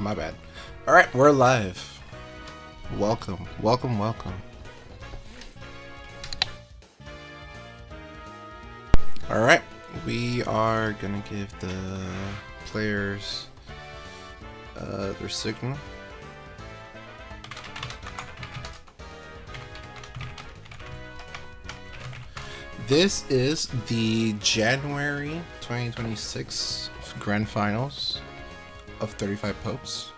my bad. Alright, we're live. Welcome, welcome, welcome. Alright, we are gonna give the players their signal. This is the January 2026 Grand Finals of 35 Pokes.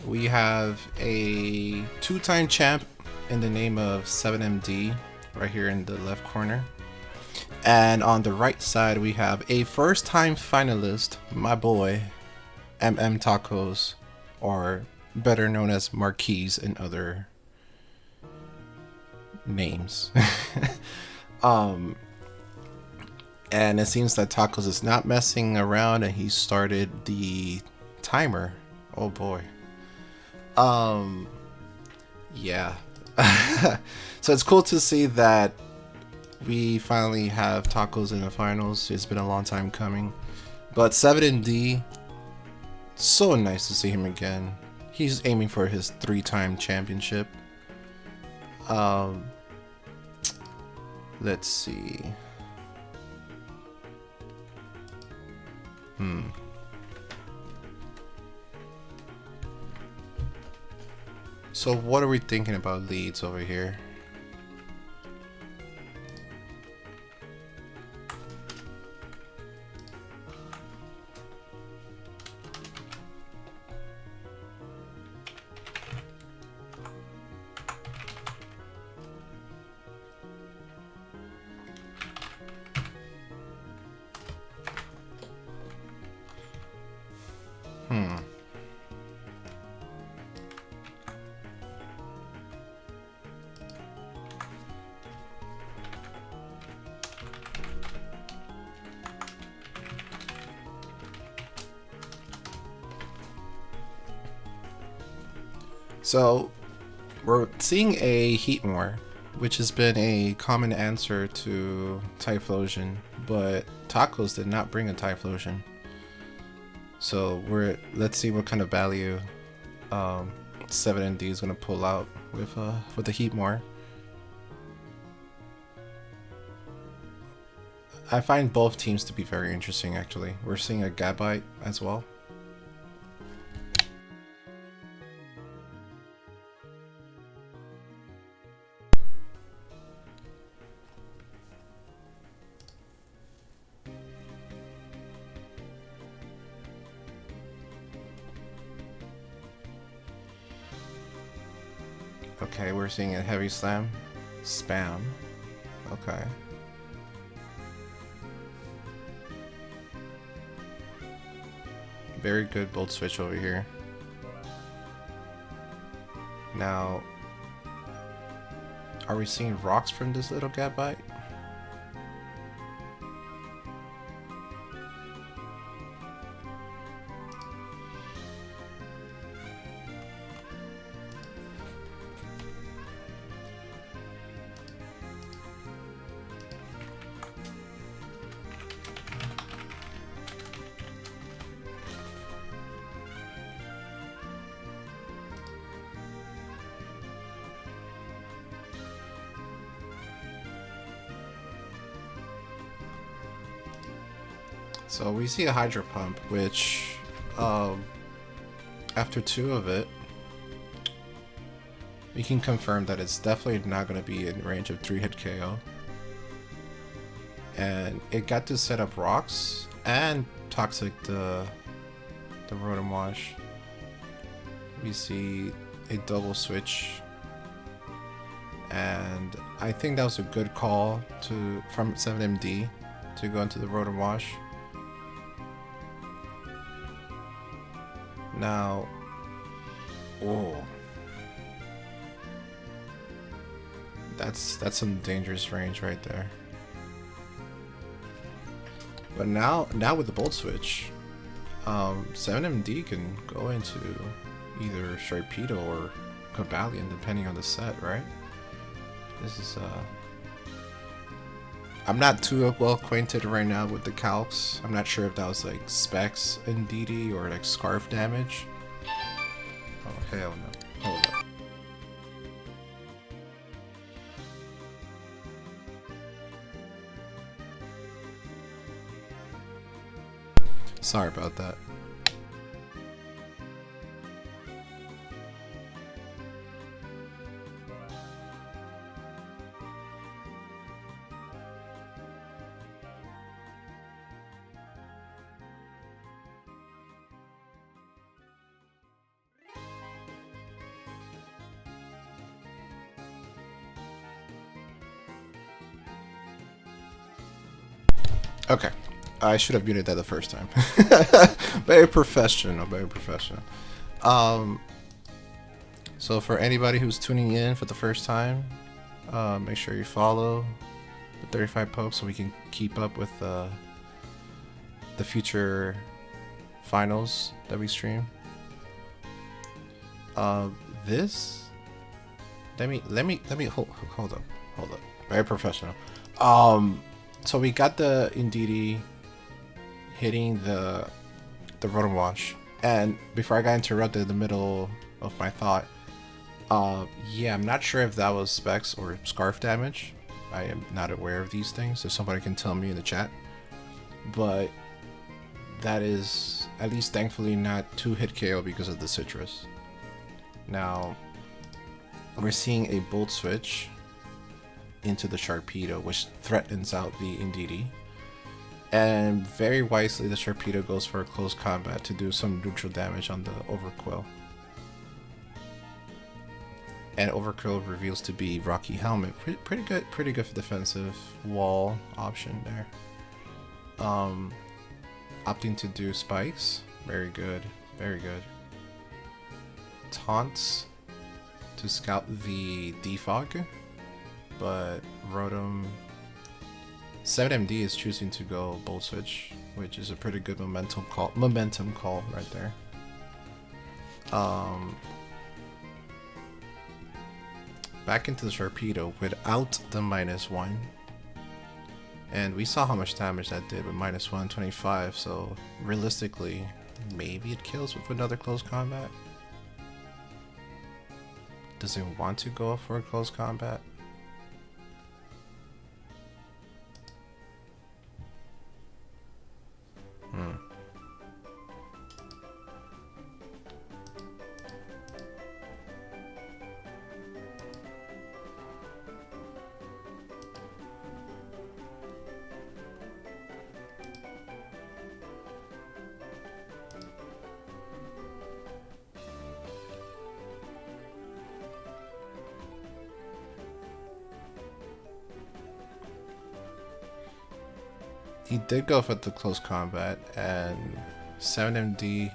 We have a two-time champ in the name of 7MD right here in the left corner. And on the right side, we have a first-time finalist, my boy, mmtaccos, or better known as Marquise in other names. And it seems that Tacos is not messing around, and he started the timer. Oh boy. Yeah. So it's cool to see that we finally have Tacos in the finals. It's been a long time coming. But 7D, so nice to see him again. He's aiming for his 3-time championship. Let's see. So what are we thinking about leads over here? So we're seeing a Heatmore, which has been a common answer to Typhlosion, but Tacos did not bring a Typhlosion. So let's see what kind of value 7ND is gonna pull out with the Heatmore. I find both teams to be very interesting actually. We're seeing a Gabite as well. Okay, we're seeing a heavy slam. Spam. Okay. Very good bolt switch over here. Now, are we seeing rocks from this little Gabite? So we see a Hydro Pump, which after 2 of it, we can confirm that it's definitely not going to be in range of 3-hit KO. And it got to set up rocks and toxic the Rotom Wash. We see a double switch, and I think that was a good call from 7MD to go into the Rotom Wash. Now, oh, that's some dangerous range right there. But now with the Bolt Switch, 7MD can go into either Sharpedo or Cobalion depending on the set, right? This is I'm not too well acquainted right now with the calcs. I'm not sure if that was like specs in DD or like scarf damage. Oh hell no. Hold up. Sorry about that. Okay. I should have muted that the first time. Very professional, very professional. Um, so for anybody who's tuning in for the first time, make sure you follow the 35 pokes so we can keep up with the future finals that we stream. This. Let me hold up. Very professional. So we got the Indeedee hitting the Rotom Wash, and before I got interrupted in the middle of my thought, yeah, I'm not sure if that was specs or scarf damage. I am not aware of these things, so somebody can tell me in the chat. But that is, at least thankfully, not 2-hit KO because of the citrus. Now, we're seeing a Bolt Switch into the Sharpedo, which threatens out the Indeedee. And very wisely, the Sharpedo goes for a close combat to do some neutral damage on the Overqwil. And Overqwil reveals to be Rocky Helmet. Pretty good defensive wall option there. Opting to do spikes. Very good. Taunts to scout the Defog. But Rotom 7MD is choosing to go Bolt Switch, which is a pretty good momentum call right there. Back into the Sharpedo without the -1. And we saw how much damage that did with -125, so realistically, maybe it kills with another close combat. Does it want to go for a close combat? He did go for the close combat, and 7MD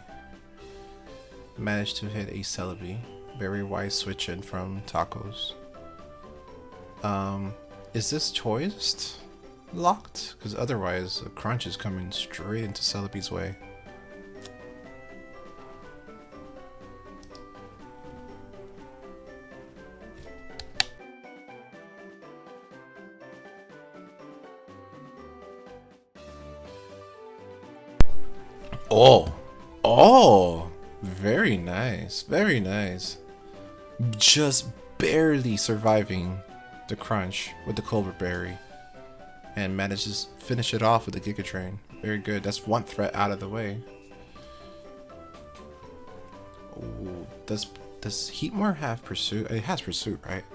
managed to hit a Celebi. Very wise switch in from Tacos. Is this choiced locked? Because otherwise, a Crunch is coming straight into Celebi's way. Oh, very nice, very nice. Just barely surviving the crunch with the Culver Berry, and manages to finish it off with the Giga Drain. Very good. That's one threat out of the way. Ooh, does Heatmore have Pursuit? It has Pursuit, right?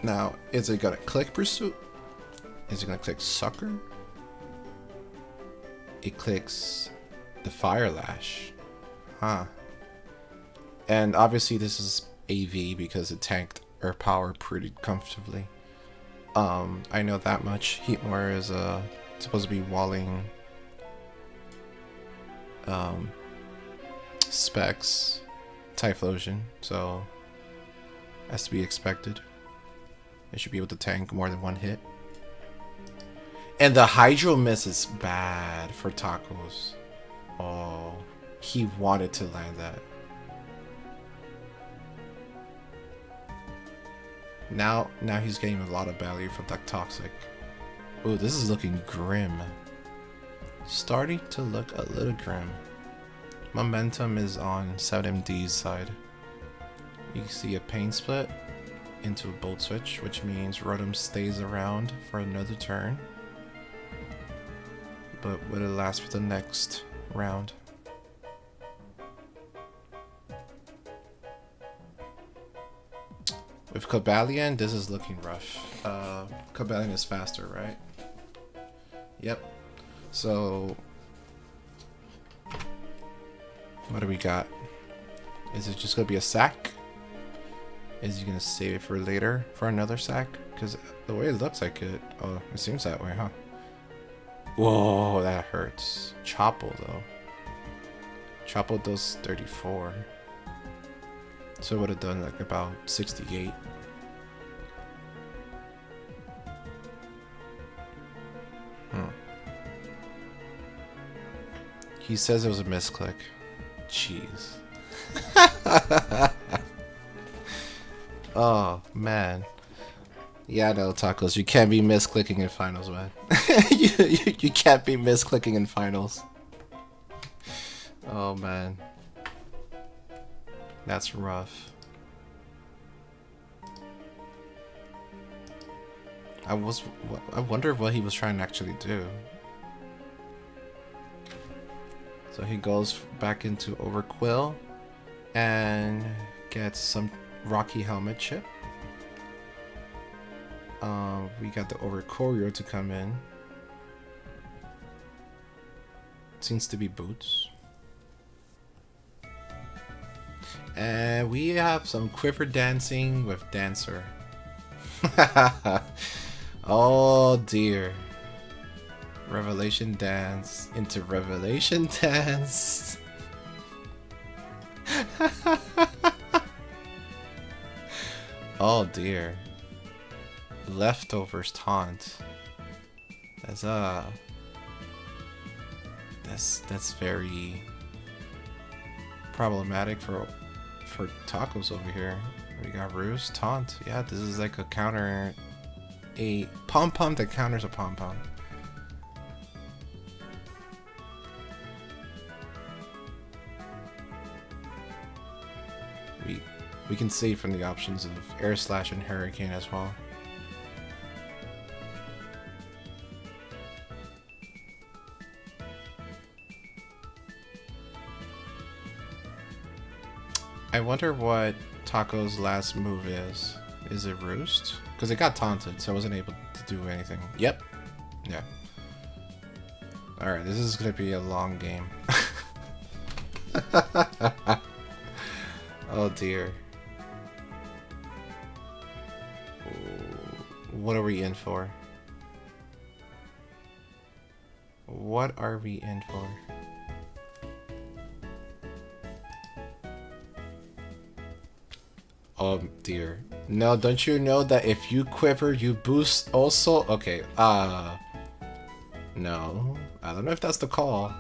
Now, is it gonna click Pursuit? Is it gonna click Sucker? It clicks the Fire Lash. Huh. And obviously this is AV because it tanked Earth Power pretty comfortably. I know that much. Heatmore is supposed to be walling specs Typhlosion, so has to be expected. It should be able to tank more than one hit. And the Hydro Miss is bad for Tacos. Oh, he wanted to land that. Now he's getting a lot of value from that toxic. Ooh, this is looking grim. Starting to look a little grim. Momentum is on 7MD's side. You can see a pain split into a bolt switch, which means Rotom stays around for another turn. But will it last for the next round? With Cobalion, this is looking rough. Cobalion is faster, right? Yep. So, what do we got? Is it just gonna be a sack? Is he gonna save it for later for another sack? Because the way it looks like it, oh, it seems that way, huh? Whoa, that hurts. Chople though. Chople does 34. So it would have done like about 68. He says it was a misclick. Jeez. Oh, man. Yeah, no, Tacos, you can't be misclicking in finals, man. you can't be misclicking in finals. Oh, man. That's rough. I wonder what he was trying to actually do. So he goes back into Overquill and gets some Rocky Helmet chip. We got the Overcourier to come in. Seems to be Boots. And we have some Quiver dancing with Dancer. Oh dear. Revelation Dance into Revelation Dance. Oh dear. Leftovers taunt. That's very problematic for Tacos over here. We got Roost taunt. Yeah, this is like a counter, a pom pom that counters a pom pom. We can see from the options of Air Slash and Hurricane as well. I wonder what Taco's last move is. Is it Roost? Because it got taunted, so I wasn't able to do anything. Yep. Yeah. Alright, this is going to be a long game. Oh dear. What are we in for? What are we in for? Oh dear. No, don't you know that if you quiver, you boost also? Okay, no. I don't know if that's the call.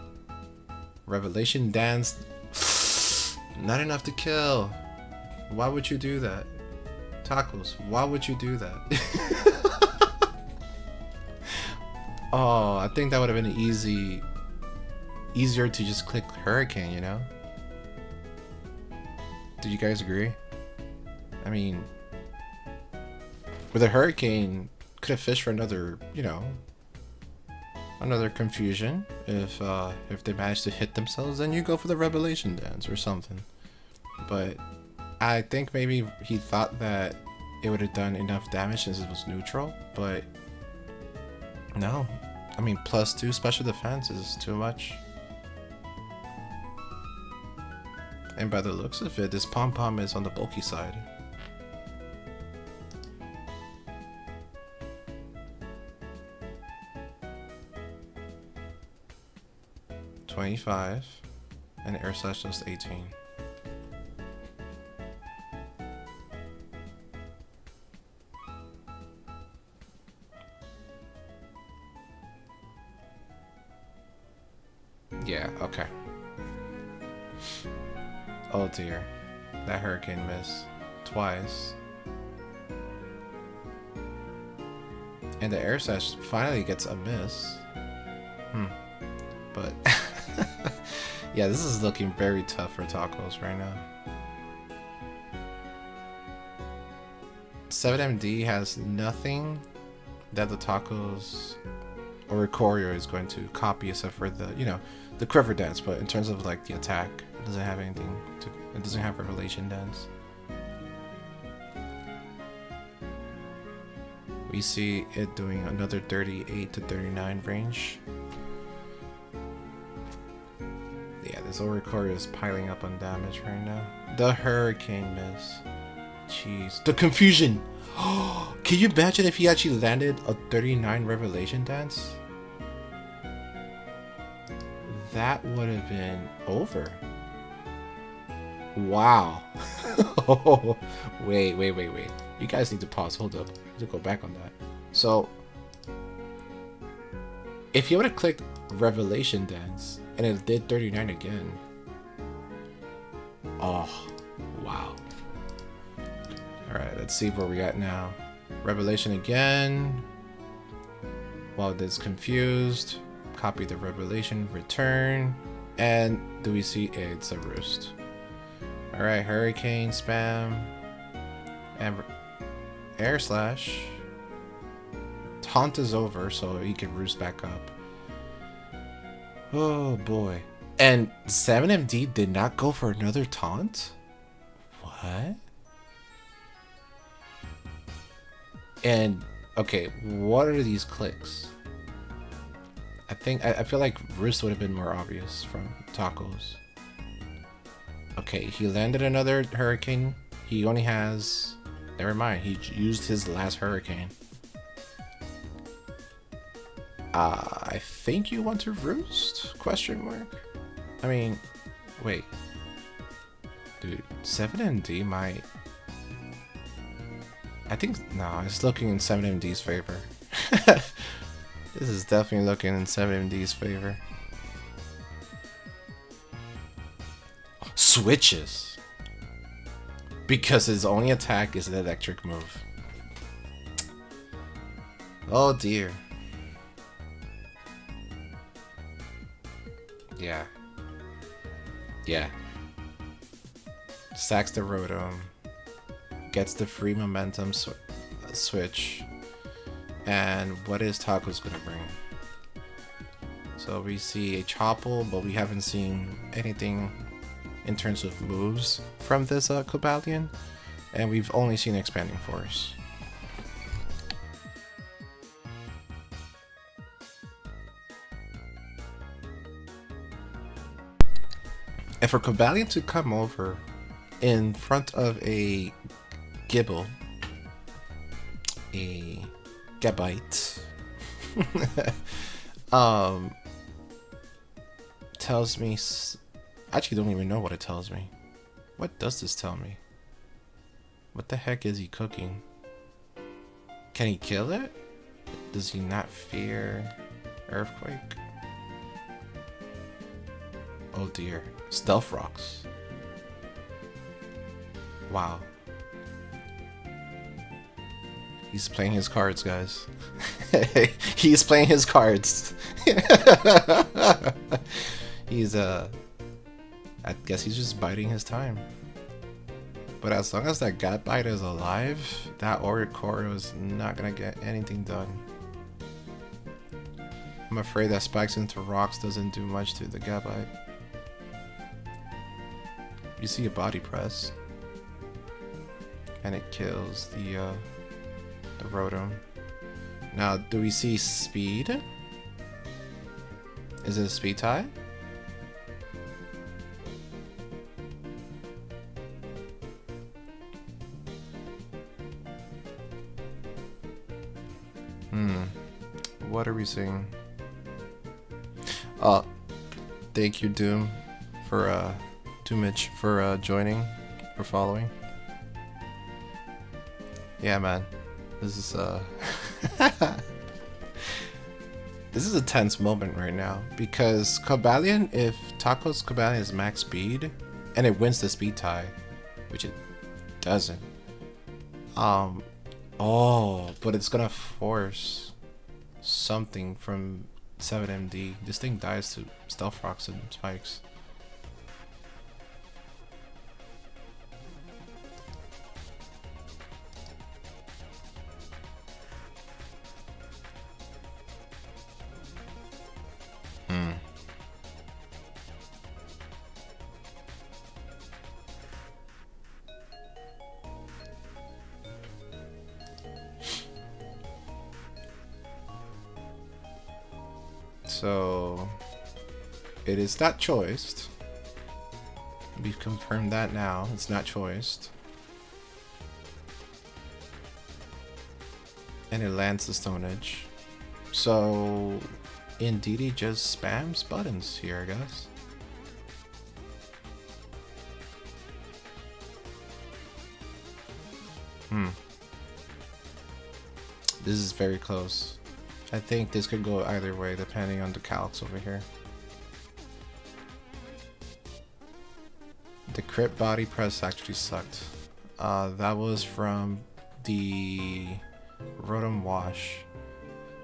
Revelation Dance. Not enough to kill. Why would you do that? Tacos, why would you do that? Oh, I think that would have been easier to just click Hurricane, you know? Do you guys agree? I mean, with a Hurricane, could have fished for another, you know, another confusion. If they manage to hit themselves, then you go for the Revelation Dance or something. But I think maybe he thought that it would have done enough damage since it was neutral, but no. I mean, +2 special defense is too much. And by the looks of it, this pom-pom is on the bulky side. $25 and Air Slash just 18. Yeah, okay. Oh dear. That Hurricane miss. Twice. And the air slash finally gets a miss. But yeah, this is looking very tough for Tacos right now. 7MD has nothing that the Tacos or Ikorio is going to copy except for the, you know, the quiver dance. But in terms of like the attack, it doesn't have anything to, it doesn't have revelation dance. We see it doing another 38 to 39 range. Yeah, this Ikorio is piling up on damage right now. The hurricane miss. Jeez. The confusion! Can you imagine if he actually landed a 39 revelation dance? That would have been over. Wow. Wait. You guys need to pause. Hold up. I need to go back on that. So, if you would have clicked revelation dance and it did 39 again. Oh, wow. Alright, let's see where we at now. Revelation again. While it's confused, copy the revelation, return, and do we see it's a roost? Alright, hurricane spam and air slash. Taunt is over, so he can roost back up. Oh boy. And 7MD did not go for another taunt? What? And okay, what are these clicks? I feel like Roost would have been more obvious from Tacos. Okay, he landed another hurricane. He only has, never mind, he used his last hurricane. I think you want to Roost? Question mark? I mean, wait. Dude, 7MD might... I think, no, it's looking in 7MD's favor. This is definitely looking in 7MD's favor. Switches! Because his only attack is an electric move. Oh dear. Yeah. Yeah. Sacks the Rotom. Gets the free momentum switch. And what is Tacos gonna bring? So we see a Chople, but we haven't seen anything in terms of moves from this Cobalion. And we've only seen Expanding Force. And for Cobalion to come over in front of a Gibble, a Gabite, tells me, I actually don't even know what it tells me. What does this tell me? What the heck is he cooking? Can he kill it? Does he not fear Earthquake? Oh dear. Stealth Rocks. Wow. He's playing his cards, guys. He's playing his cards. He's I guess he's just biding his time. But as long as that Gabite is alive, that Ikorio is not gonna get anything done. I'm afraid that Spikes into Rocks doesn't do much to the Gabite. You see a body press, and it kills the Rotom. Now, do we see speed? Is it a speed tie? What are we seeing? Thank you, Doom, for Doomage for joining, for following. Yeah, man. This is this is a tense moment right now because Cobalion, if Tacos Cobalion is max speed and it wins the speed tie, which it doesn't. Oh, but it's gonna force. something from 7MD. This thing dies to stealth rocks and spikes. So it is not choiced. We've confirmed that now. It's not choiced. And it lands the Stone Edge. So Indeedee just spams buttons here, I guess. This is very close. I think this could go either way depending on the calcs over here. The crit body press actually sucked. That was from the Rotom Wash.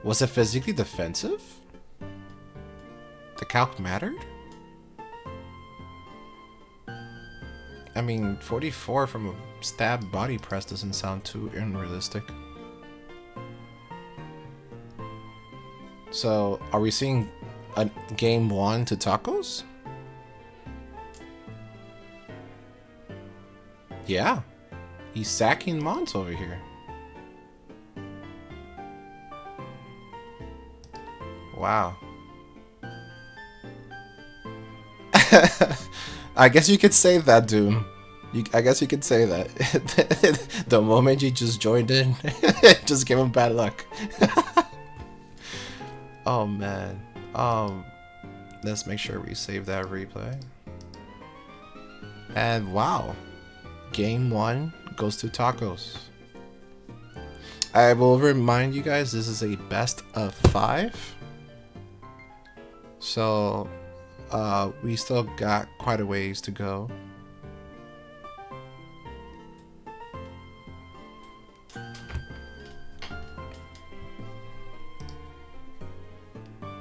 Was it physically defensive? The calc mattered? I mean, 44 from a stab body press doesn't sound too unrealistic. So, are we seeing a game 1 to tacos? Yeah. He's sacking Mons over here. Wow. I guess you could say that, Doom. I guess you could say that. The moment you just joined in, just give him bad luck. Oh man. Let's make sure we save that replay. And wow. Game 1 goes to tacos. I will remind you guys, this is a best of 5. So we still got quite a ways to go.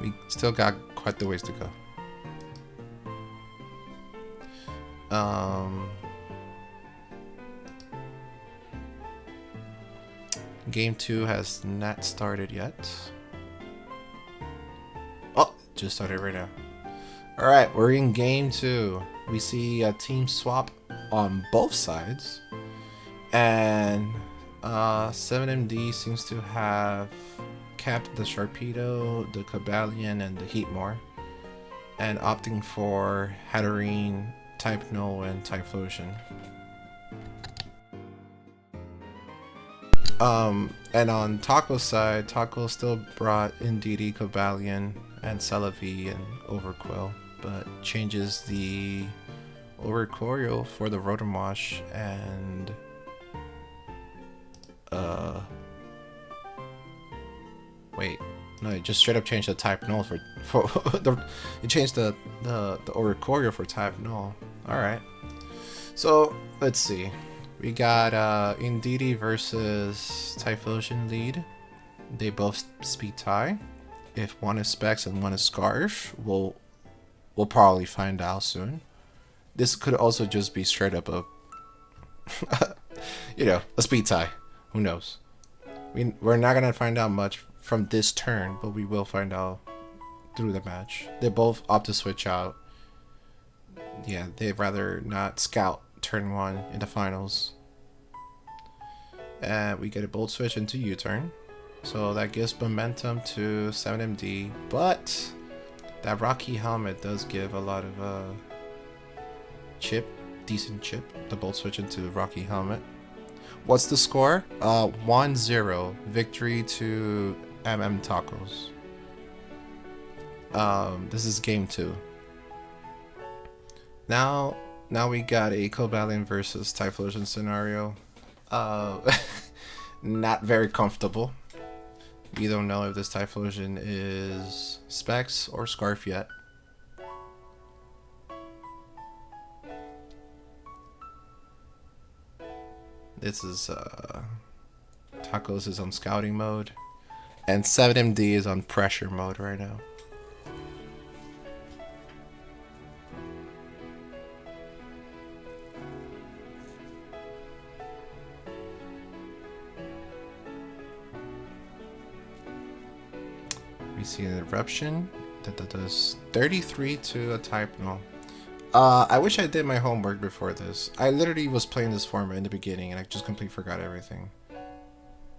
We still got quite the ways to go. Game 2 has not started yet. Oh, just started right now. Alright, we're in game 2. We see a team swap on both sides. And 7MD seems to have kept the Sharpedo, the Cobalion, and the Heatmore, and opting for Hatterene, Type Null, and Typhlosion. And on Taco's side, Taco still brought Indeedee, Cobalion, and Celebi, and Overquill, but changes the Oricorio for the Rotom Wash and wait, no, it just straight up changed the Type Null for the it changed the Oricorio for Type Null. All right, so let's see. We got Indeedee versus Typhlosion lead. They both speed tie. If one is Specs and one is Scarf, we'll probably find out soon. This could also just be straight up a you know, a speed tie. Who knows? We're not gonna find out much from this turn, but we will find out through the match. They both opt to switch out. Yeah, they'd rather not scout turn 1 in the finals. And we get a Bolt Switch into U-turn. So that gives momentum to 7MD, but that Rocky Helmet does give a lot of chip, decent chip. The Bolt Switch into Rocky Helmet. What's the score? 1-0 victory to mmtaccos. This is game 2. Now we got a Cobalion versus Typhlosion scenario. Not very comfortable. We don't know if this Typhlosion is Specs or Scarf yet. This is Tacos is on scouting mode, And 7MD is on pressure mode right now. We see an eruption that does 33 to a type null. I wish I did my homework before this. I literally was playing this format in the beginning and I just completely forgot everything.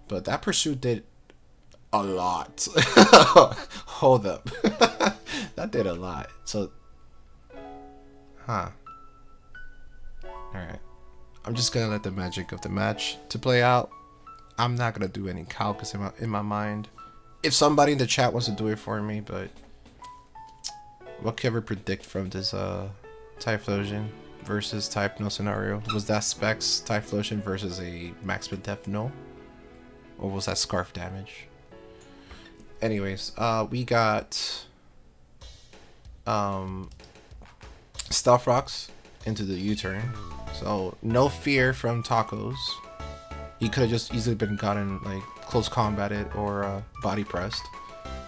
But that pursuit did a lot. Hold up. That did a lot. So, huh. Alright. I'm just gonna let the magic of the match to play out. I'm not gonna do any calculus in my mind. If somebody in the chat wants to do it for me, but what can we predict from this Typhlosion versus type no scenario? Was that Specs Typhlosion versus a max def no? Or was that scarf damage? Anyways, we got Stealth Rocks into the U-turn. So no fear from Tacos. He could have just easily been gotten like close combated or body pressed.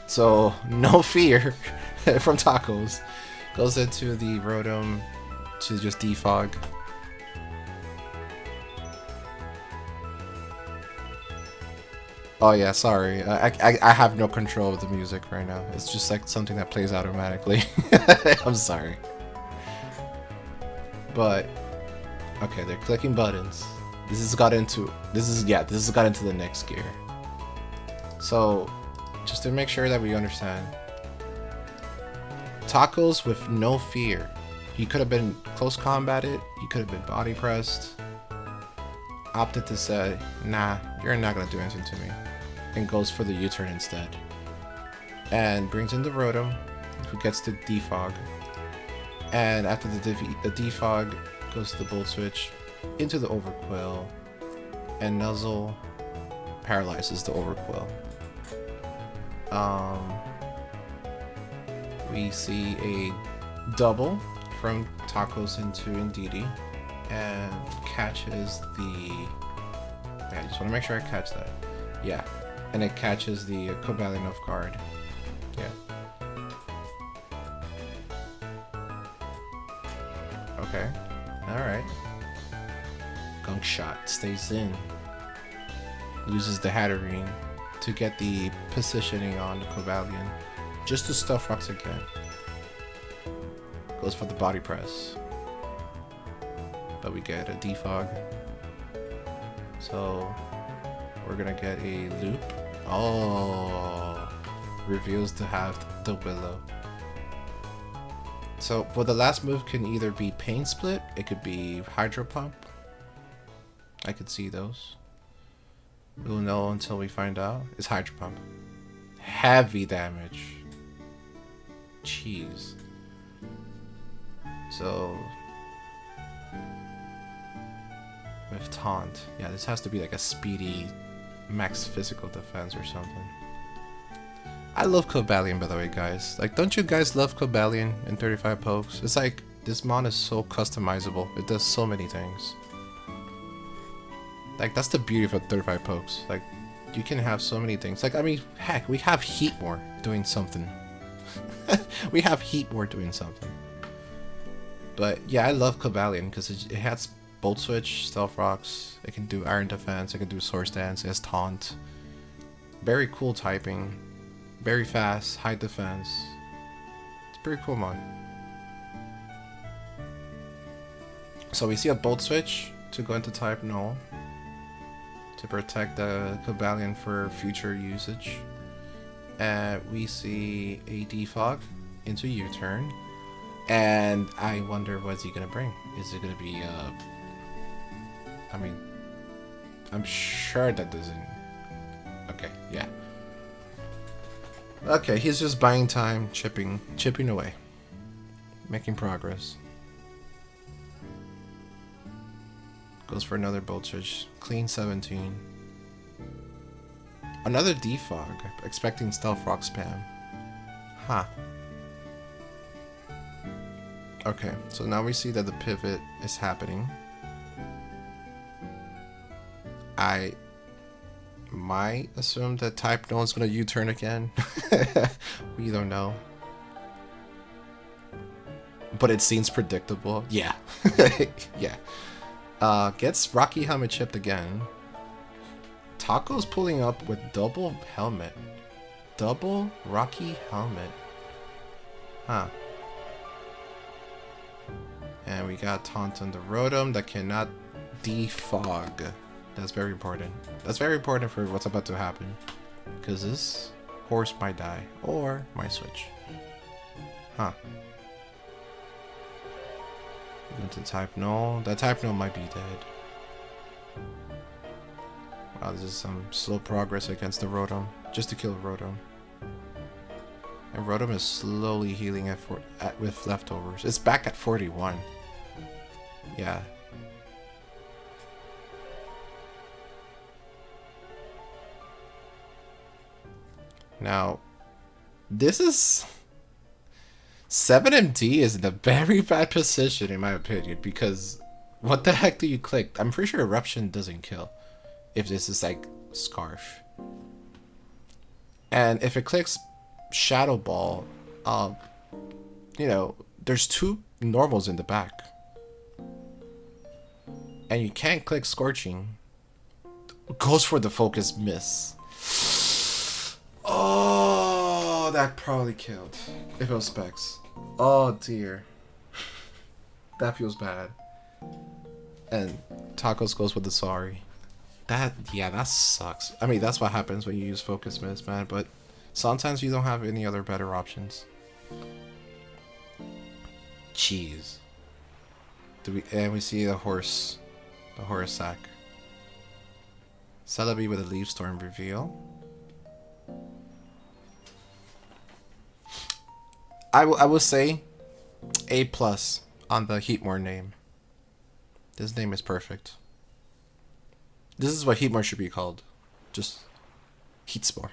So no fear from Tacos. Goes into the Rotom to just defog. Oh yeah, sorry. I have no control of the music right now. It's just like something that plays automatically. I'm sorry. But okay, they're clicking buttons. This has got into the next gear. So just to make sure that we understand. Tacos with no fear. He could have been close combated, he could have been body pressed. Opted to say, nah, you're not gonna do anything to me. And goes for the U-turn instead. And brings in the Rotom, who gets the defog. And after the defog, goes to the Bolt Switch into the Overquill. And Nuzzle paralyzes the Overquill. We see a double from Tacos into Indeedee. And catches the... I just want to make sure I catch that. Yeah. And it catches the Cobalion off guard. Yeah. Okay. Alright. Gunk Shot stays in. Uses the Hatterene to get the positioning on the Cobalion. Just to Stuff Rocks again. Goes for the body press. But we get a defog. So we're gonna get a loop. Oh, reveals to have the Willow. So for the last move can either be Pain Split, it could be Hydro Pump. I could see those. We'll know until we find out. It's Hydro Pump. Heavy damage. Jeez. So with Taunt. Yeah, this has to be like a speedy max physical defense or something. I love Cobalion, by the way, guys. Like, don't you guys love Cobalion in 35 pokes? It's like, this mon is so customizable. It does so many things. Like, that's the beauty of 35 pokes. Like, you can have so many things. Like, I mean, heck, we have Heatmore doing something. We have Heatmore doing something. But, yeah, I love Cobalion because it has Bolt Switch, Stealth Rocks, it can do Iron Defense, it can do Source Dance, it has Taunt. Very cool typing. Very fast, high defense. It's pretty cool mod. So we see a Bolt Switch to go into type Null. To protect the Cobalion for future usage. And we see a defog into U-turn. And I wonder what's he gonna bring. Is it gonna be I mean, I'm sure that doesn't... Okay, yeah. Okay, he's just buying time, chipping away. Making progress. Goes for another Bolt Switch. Clean 17. Another defog. Expecting Stealth Rock spam. Huh. Okay, so now we see that the pivot is happening. might assume that Type No is gonna U-turn again. We don't know. But it seems predictable. Yeah. Yeah. Gets Rocky Helmet chipped again. Taco's pulling up with double helmet. Double Rocky Helmet. Huh. And we got Taunt on the Rotom that cannot defog. That's very important. That's very important for what's about to happen. Because this horse might die. Or might switch. Huh. Going to Type No. That Type No might be dead. Wow, this is some slow progress against the Rotom. Just to kill Rotom. And Rotom is slowly healing with leftovers. It's back at 41. Yeah. Now, this is... 7MD is in a very bad position in my opinion, because what the heck do you click? I'm pretty sure Eruption doesn't kill if this is like Scarf. And if it clicks Shadow Ball, you know, there's two normals in the back. And you can't click Scorching. Goes for the focus miss. Oh, that probably killed. If it was Specs. Oh dear. That feels bad. And Tacos goes with the sorry. That sucks. I mean, that's what happens when you use focus miss, man. But sometimes you don't have any other better options. Jeez. And we see the horse sack. Celebi with a Leaf Storm reveal. I will say A+ on the Heatmore name. This name is perfect. This is what Heatmore should be called. Just Heatspore.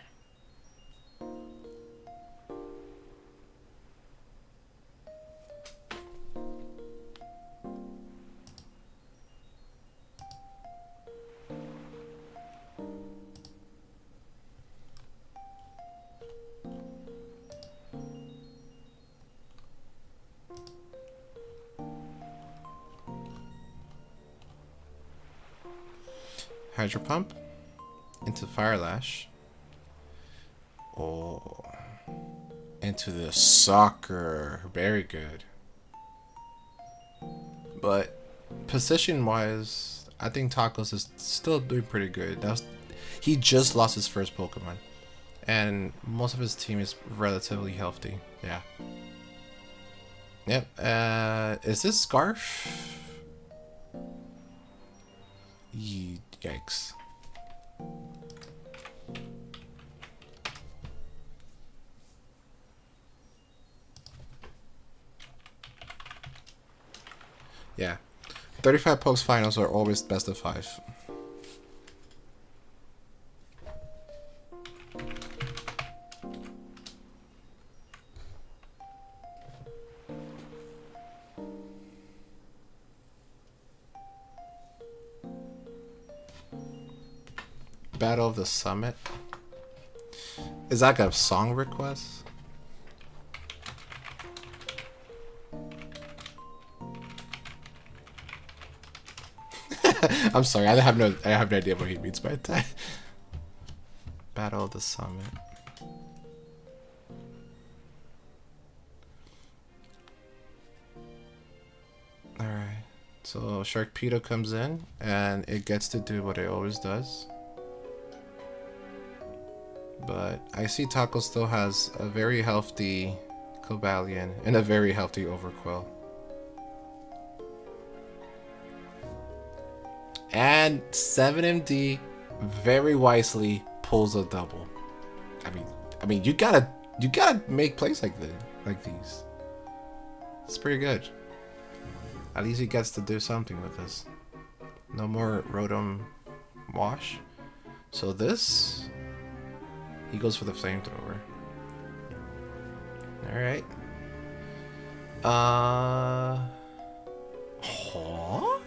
Hydro Pump into Fire Lash. Oh, into the Soccer. Very good. But position wise, I think Tacos is still doing pretty good. He just lost his first Pokemon, and most of his team is relatively healthy. Yeah. Yep. Is this Scarf? Yikes. Yeah. 35 pokes finals are always best of 5. Battle of the Summit. Is that like a song request? I'm sorry, I have no idea what he means by that. Battle of the Summit. Alright. So Sharkpedo comes in and it gets to do what it always does. But I see Taco still has a very healthy Cobalion and a very healthy Overquill. And 7MD very wisely pulls a double. I mean, you gotta make plays like these. It's pretty good. At least he gets to do something with this. No more Rotom wash. So this, he goes for the flamethrower. All right. Huh?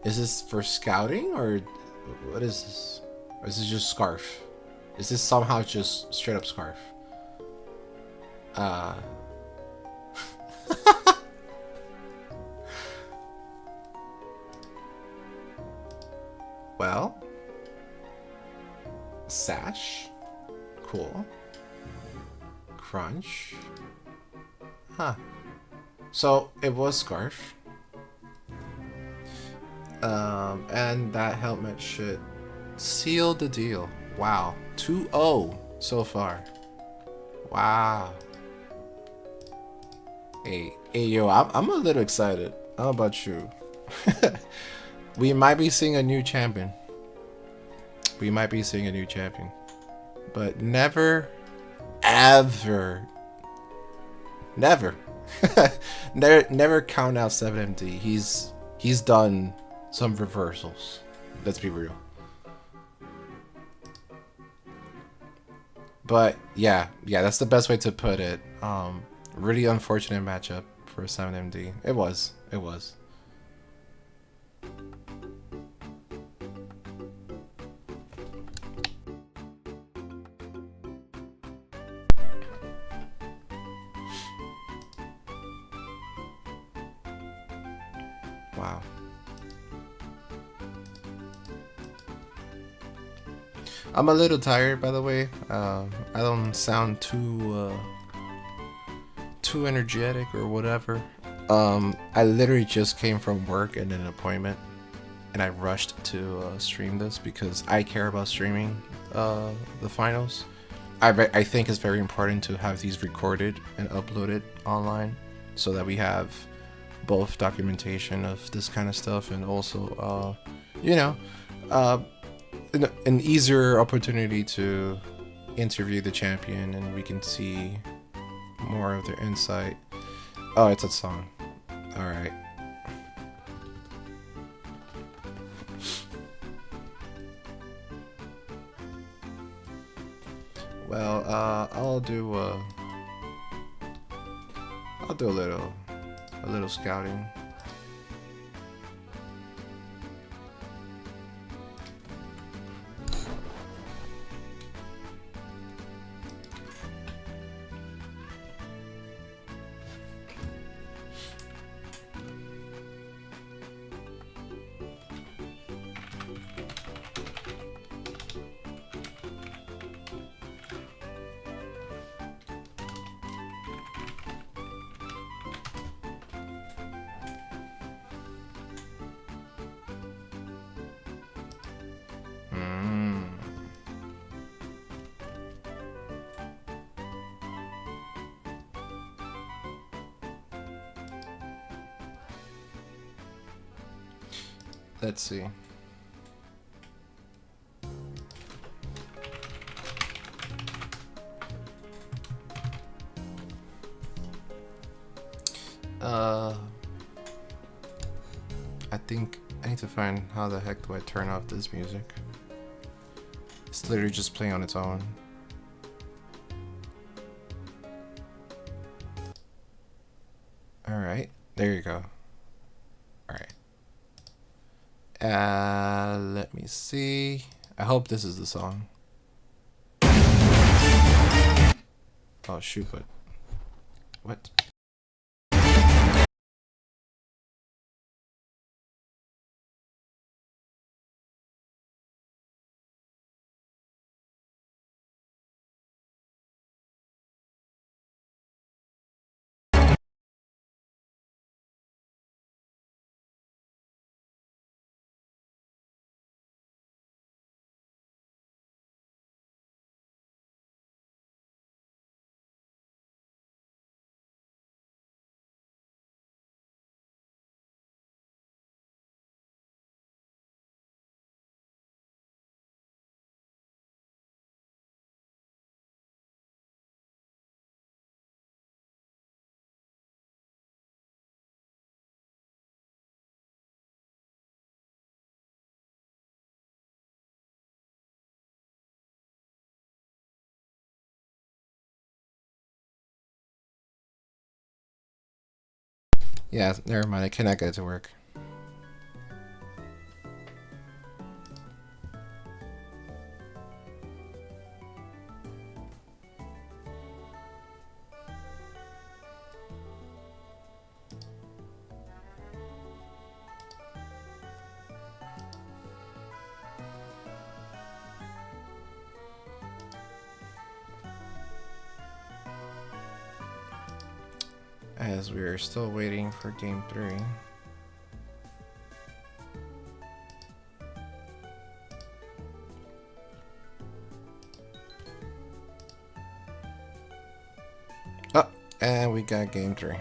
Is this for scouting or what is this? Or is this just Scarf? Is this somehow just straight up Scarf? Well, Sash, cool. Crunch, huh? So it was Scarf. And that helmet should seal the deal. Wow, 2-0 so far. Wow. Hey, yo, I'm a little excited. How about you? We might be seeing a new champion. We might be seeing a new champion. But never, ever, never, never count out 7MD. He's done some reversals. Let's be real. But yeah, that's the best way to put it. Really unfortunate matchup for 7MD. It was. Wow. I'm a little tired, by the way. I don't sound too energetic or whatever. I literally just came from work and an appointment, and I rushed to stream this because I care about streaming the finals. I think it's very important to have these recorded and uploaded online so that we have both documentation of this kind of stuff and also, an easier opportunity to interview the champion and we can see more of their insight. Oh, it's a song. Alright. Well, I'll do a little scouting. Let's see. I think I need to find how the heck do I turn off this music. It's literally just playing on its own. Alright, there you go. Alright. Let me see. I hope this is the song. Oh shoot, but what? Yeah, never mind. I cannot get it to work. as we are still waiting for game 3. Oh, and we got game 3.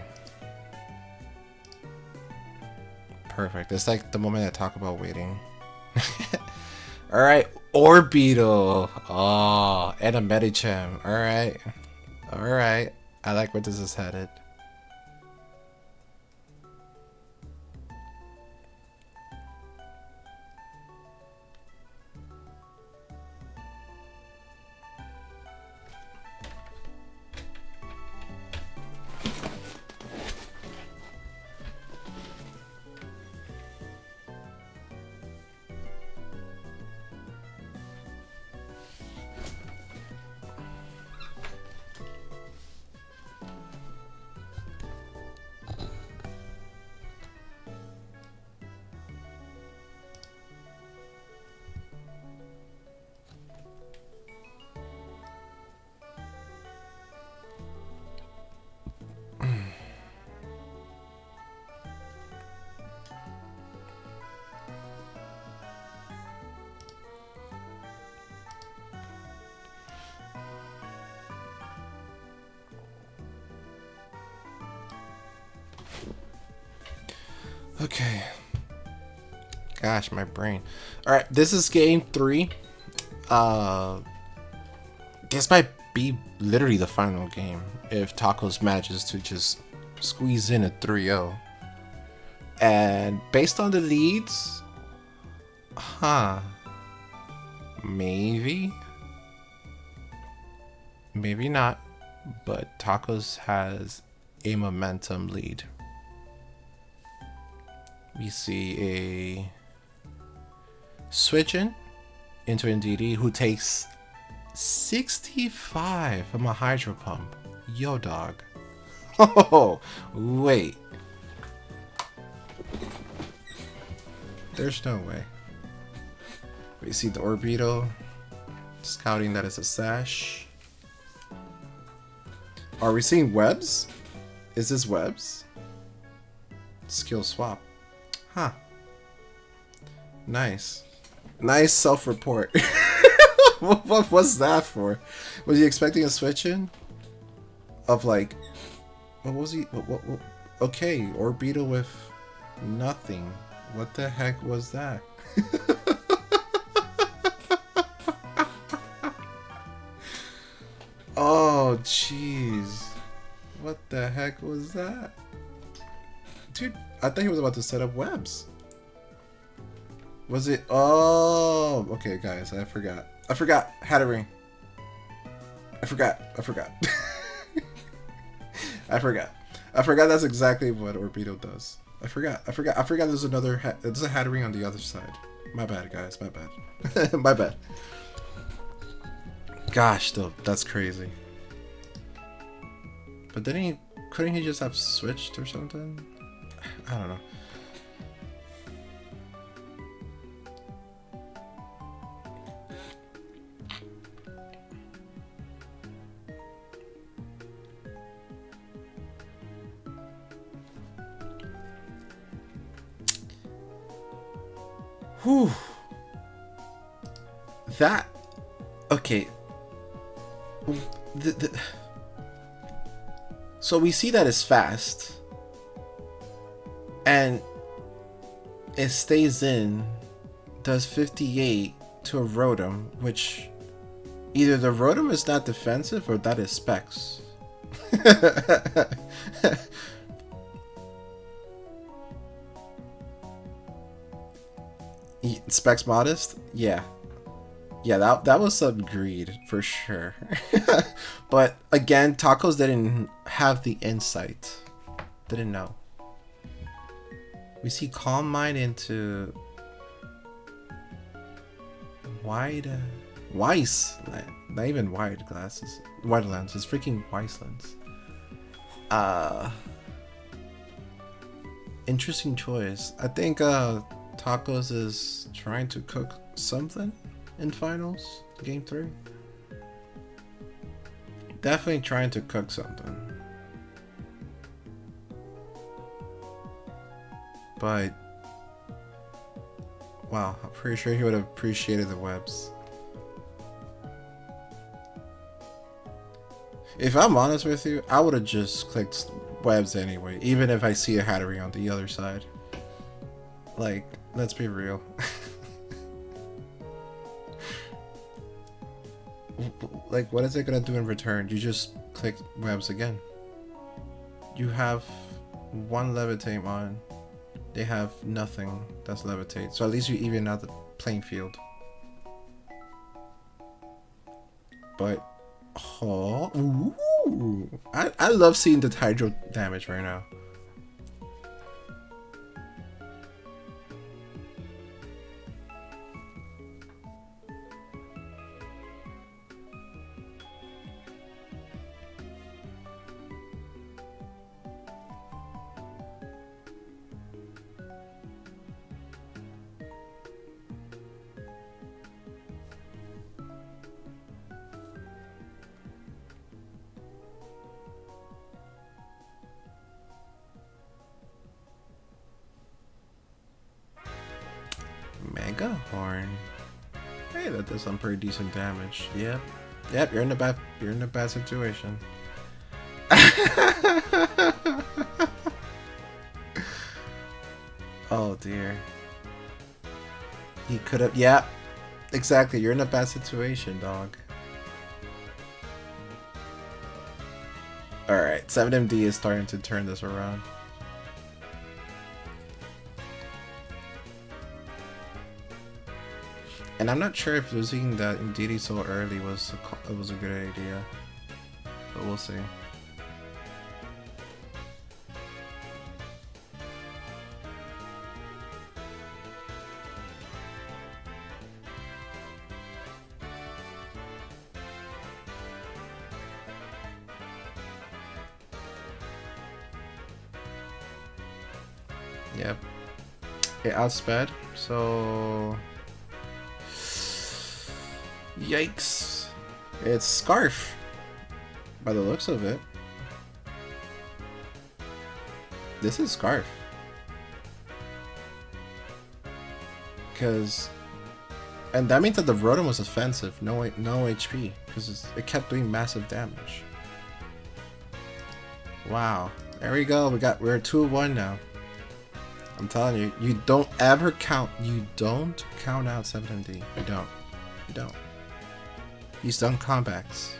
Perfect. It's like the moment I talk about waiting. Alright, Orbital. Oh, and a Medicham. Alright. Alright. I like where this is headed. Okay. Gosh, my brain. Alright, this is game 3. This might be literally the final game if Tacos manages to just squeeze in a 3-0. And based on the leads, maybe not, but Tacos has a momentum lead. We see a switch in into Ndidi who takes 65 from a hydro pump. Yo, dog. Oh, wait. There's no way. We see the Orbital scouting that is a sash. Are we seeing webs? Is this webs? Skill swap. Huh. Nice. Nice self-report. What was that for? Was he expecting a switch in? Of like... What was he... What, okay, Orbital with nothing. What the heck was that? Oh, jeez. What the heck was that? Dude, I thought he was about to set up webs. Was it? Oh, okay, guys, I forgot. Had a ring. I forgot. I forgot that's exactly what Orbital does. I forgot there's another there's a hat ring on the other side. My bad, guys, my bad. My bad. Gosh, though, that's crazy. But couldn't he just have switched or something? I don't know. Whew. That... Okay. So we see that it's fast. And it stays in, does 58 to a Rotom, which either the Rotom is not defensive or that is specs. Specs modest? Yeah. Yeah, that was some greed for sure. But again, Tacos didn't have the insight. Didn't know. We see Calm Mind into wide Weiss. Not even wide glasses. Wide lens. It's freaking Weiss lens. Interesting choice. I think Tacos is trying to cook something in finals, game 3. Definitely trying to cook something. but wow, I'm pretty sure he would have appreciated the webs. If I'm honest with you, I would have just clicked webs anyway, even if I see a hattery on the other side. Like, let's be real. Like, what is it gonna do in return? You just click webs again. You have one levitate on. They have nothing that's levitate. So at least you even out the playing field. But oh, ooh, I love seeing the hydro damage right now. Mega Horn. Hey, that does some pretty decent damage. Yep. Yep, you're in a bad situation. Oh dear. He could have, yeah. Exactly, you're in a bad situation, dog. Alright, 7MD is starting to turn this around. And I'm not sure if losing that Indeedee so early was a good idea, but we'll see. Yep, it outsped, so yikes. It's Scarf, by the looks of it. This is Scarf. And that means that the Rotom was offensive, no HP, because it kept doing massive damage. Wow, there we go, we're 2-1 now. I'm telling you, you don't count out 7MD. You don't. He's done comebacks.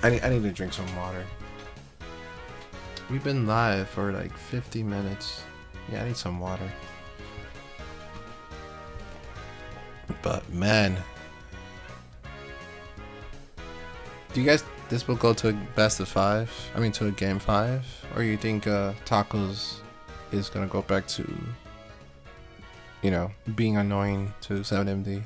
I need to drink some water. We've been live for like 50 minutes. Yeah, I need some water. But man, do you guys, this will go to a best of 5? I mean to a game 5? Or you think Tacos is gonna go back to, you know, being annoying to 7MD?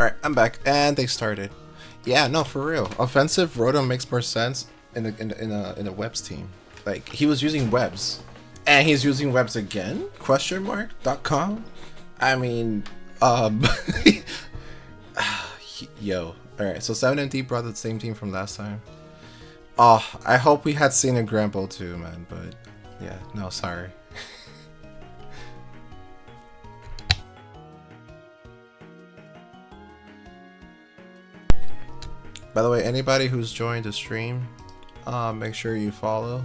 Alright, I'm back, and they started. Yeah, no, for real. Offensive Rotom makes more sense in a webs team. Like, he was using webs. And he's using webs again? Question mark? .com? I mean, yo. Alright, so 7MD brought the same team from last time. Oh, I hope we had seen a Gramble too, man, but yeah, no, sorry. By the way, anybody who's joined the stream, make sure you follow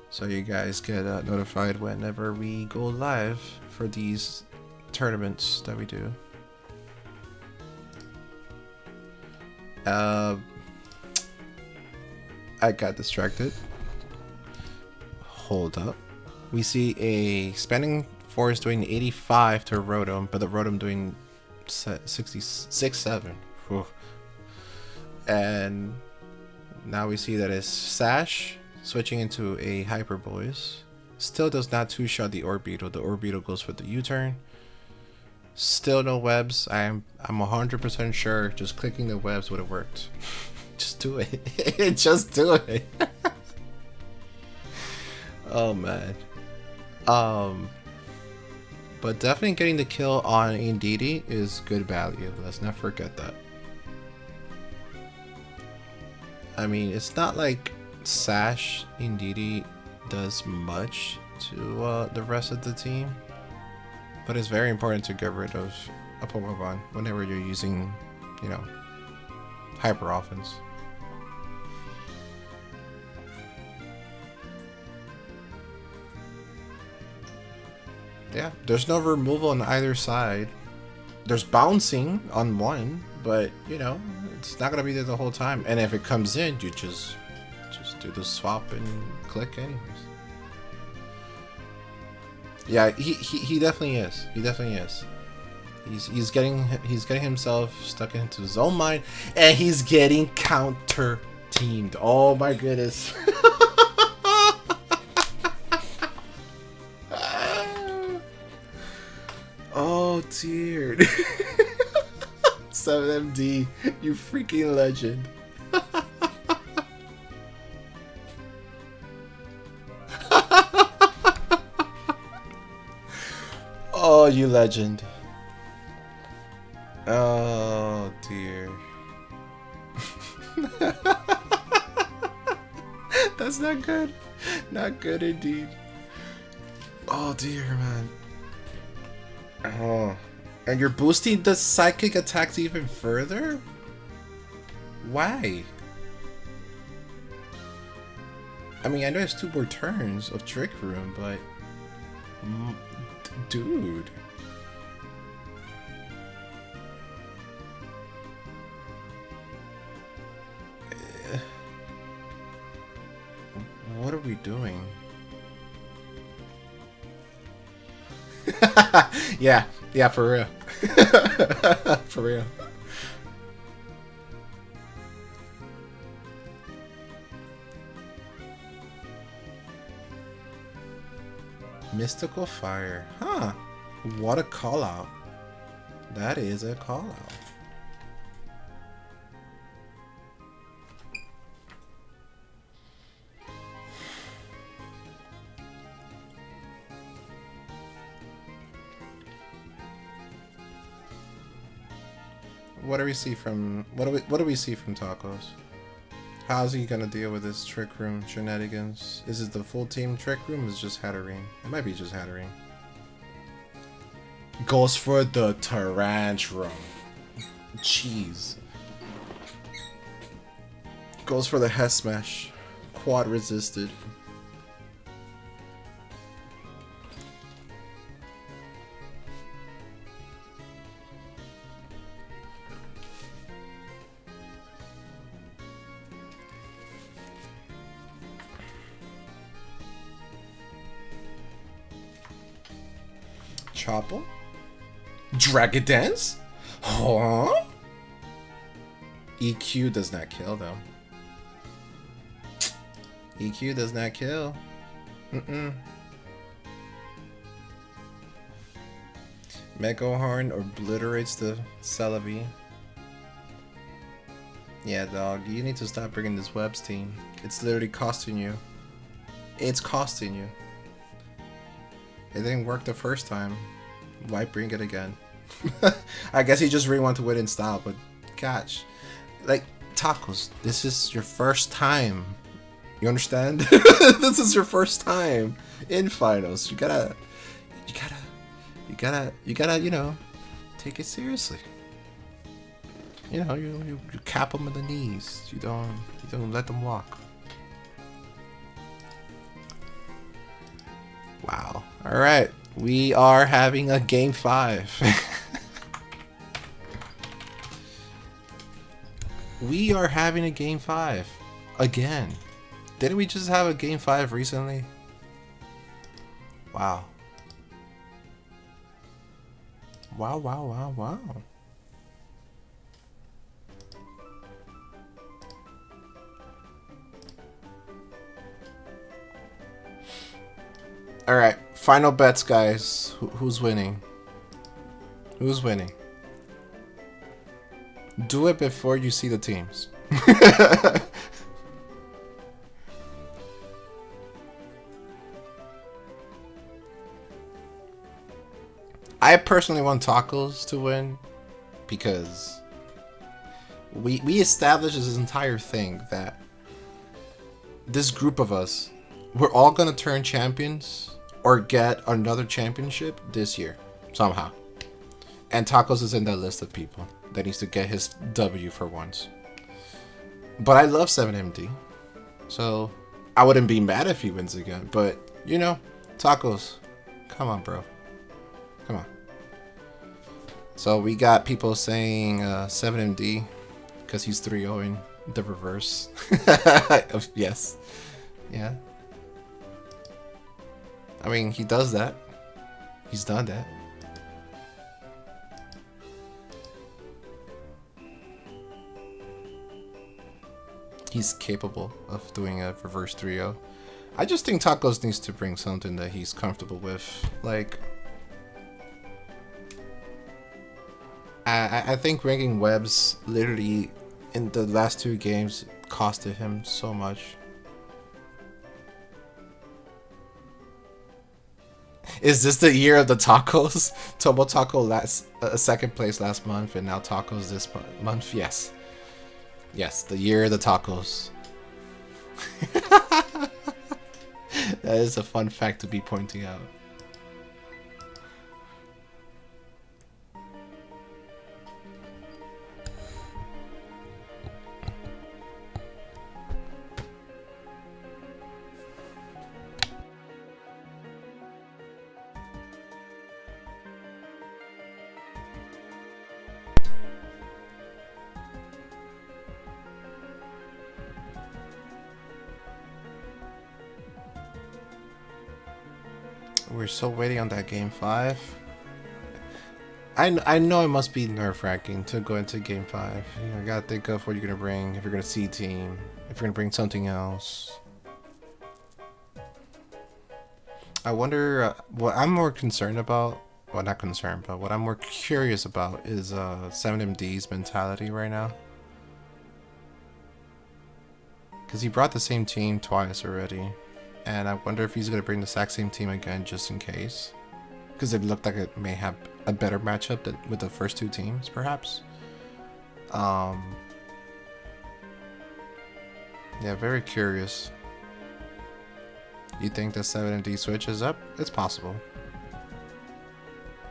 so you guys get notified whenever we go live for these tournaments that we do. I got distracted. Hold up. We see a Spanning Force doing 85 to Rotom, but the Rotom doing 66-7. And now we see that it's Sash switching into a Hyper Voice. Still does not two-shot the Orbeetle. The Orbeetle goes for the U-turn. Still no webs. I'm 100% sure just clicking the webs would have worked. Just do it. Just do it. Oh man. But definitely getting the kill on Indeedee is good value. Let's not forget that. I mean, it's not like Sash Indeedee does much to the rest of the team, but it's very important to get rid of a Pokemon whenever you're using, you know, hyper offense. Yeah, there's no removal on either side. There's bouncing on one, but you know, it's not gonna be there the whole time. And if it comes in, you just do the swap and click anyways. Yeah, he definitely is. He definitely is. He's getting himself stuck into his own mind, and he's getting counter teamed. Oh my goodness. Oh dear. 7MD, you freaking legend. Oh, you legend. Oh dear. That's not good. Not good indeed. Oh dear, man. Oh, and you're boosting the psychic attacks even further? Why? I mean, I know it's 2 more turns of Trick Room, but dude. What are we doing? yeah, for real. For real. Mystical Fire. Huh. What a call out. That is a call out. What do we see from what do we see from Tacos? How's he gonna deal with this Trick Room shenanigans? Is it the full team Trick Room? Or is it just Hatterene? It might be just Hatterene. Goes for the Tarantrum. Jeez. Goes for the Head Smash. Quad resisted. Chopple? Dragon Dance? Huh? EQ does not kill though. EQ does not kill. Mega Horn obliterates the Celebi. Yeah, dog, you need to stop bringing this webs team. It's literally costing you. It's costing you. It didn't work the first time. Why bring it again? I guess he just really wanted to win in style, but gosh. Like, Tacos, this is your first time. You understand? This is your first time in finals. You gotta, you know, take it seriously. You know, you cap them in the knees. You don't let them walk. Wow. All right, we are having a game 5. We are having a game 5 again. Didn't we just have a game 5 recently? Wow. Wow, wow, wow, wow. All right, final bets, guys. Who's winning? Who's winning? Do it before you see the teams. I personally want Tacos to win because we established this entire thing that this group of us, we're all gonna turn champions or get another championship this year somehow. And Tacos is in that list of people that needs to get his W for once. But I love 7MD, so I wouldn't be mad if he wins again. But you know, Tacos, come on, bro, come on. So we got people saying 7MD because he's 3-0ing the reverse. Yes, yeah. I mean, he does that. He's done that. He's capable of doing a reverse 3-0. I just think Tacos needs to bring something that he's comfortable with. Like, I think ranking webs literally in the last 2 games costed him so much. Is this the year of the tacos? Tomo Taco last second place last month, and now tacos this month. Yes, yes, the year of the tacos. That is a fun fact to be pointing out. We're still waiting on that game 5. I know it must be nerve-wracking to go into game 5. You know, you gotta think of what you're gonna bring, if you're gonna see team, if you're gonna bring something else. I wonder what I'm more concerned about. Well, not concerned, but what I'm more curious about is 7MD's mentality right now. Because he brought the same team twice already. And I wonder if he's going to bring the exact same team again just in case. Because it looked like it may have a better matchup than with the first 2 teams, perhaps. Yeah, very curious. You think the 7MD switches up? It's possible.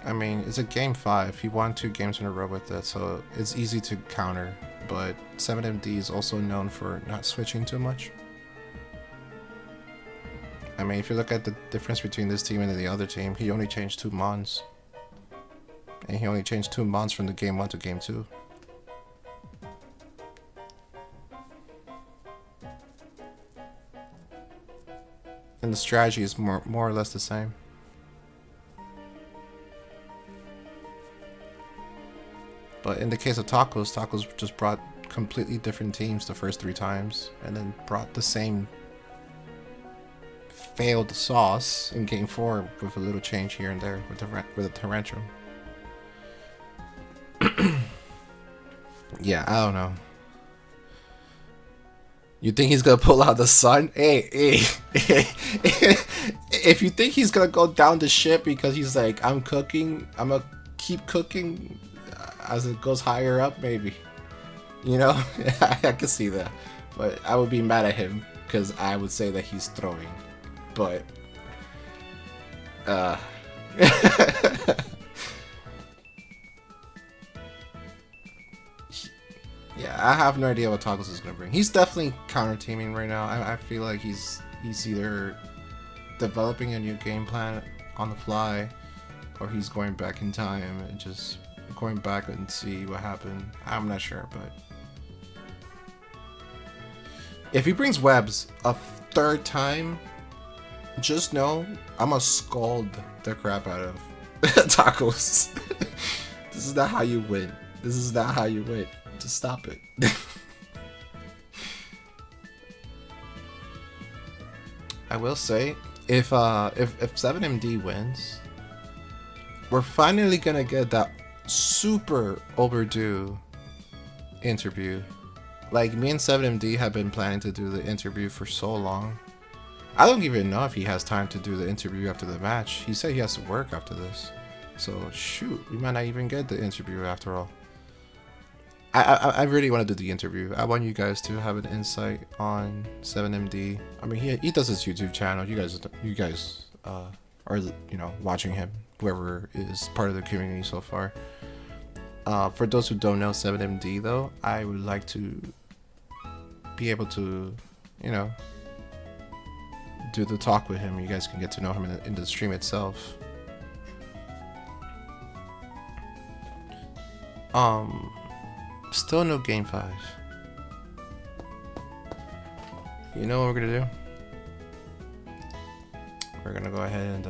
I mean, it's a game 5. He won 2 games in a row with it, so it's easy to counter. But 7MD is also known for not switching too much. I mean, if you look at the difference between this team and the other team, he only changed 2 mons. And he only changed 2 mons from the game 1 to game 2. And the strategy is more or less the same. But in the case of Tacos, Tacos just brought completely different teams the first 3 times, and then brought the same failed sauce in game 4 with a little change here and there with the Tyrantrum. Yeah, I don't know. You think he's gonna pull out the sun? Hey, if you think he's gonna go down the ship because he's like, I'm cooking, I'm gonna keep cooking as it goes higher up, maybe. You know, I can see that, but I would be mad at him because I would say that he's throwing. But I have no idea what Tacos is gonna bring. He's definitely counter teaming right now. I feel like he's either developing a new game plan on the fly, or he's going back in time and just going back and see what happened. I'm not sure, but if he brings webs a third time, just know I'm gonna scald the crap out of Tacos. This is not how you win. This is not how you win. Just stop it. I will say, if 7MD wins, we're finally gonna get that super overdue interview. Like, me and 7MD have been planning to do the interview for so long. I don't even know if he has time to do the interview after the match. He said he has to work after this. So, shoot, we might not even get the interview after all. I really want to do the interview. I want you guys to have an insight on 7MD. I mean, he does his YouTube channel. You guys are, you know, watching him. Whoever is part of the community so far. For those who don't know 7MD though, I would like to be able to, you know, do the talk with him. You guys can get to know him in the stream itself. Still no game 5. You know what we're gonna do? We're gonna go ahead and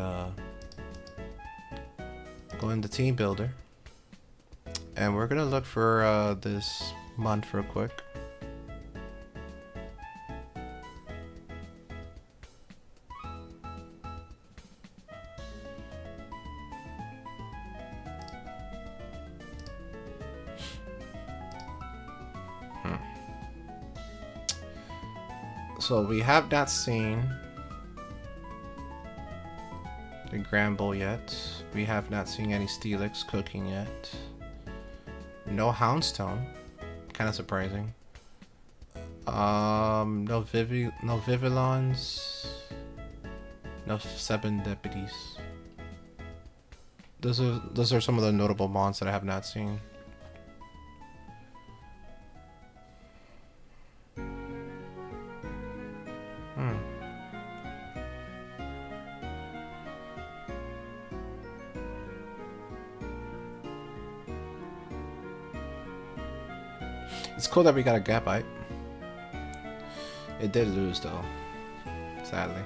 go into team builder, and we're gonna look for this month real quick. So we have not seen the Gramble yet. We have not seen any Steelix cooking yet. No Houndstone, kind of surprising. No Vivillons, no 7 Deputies. Those are some of the notable mons that I have not seen. It's cool that we got a Gap Bite. It did lose though, sadly.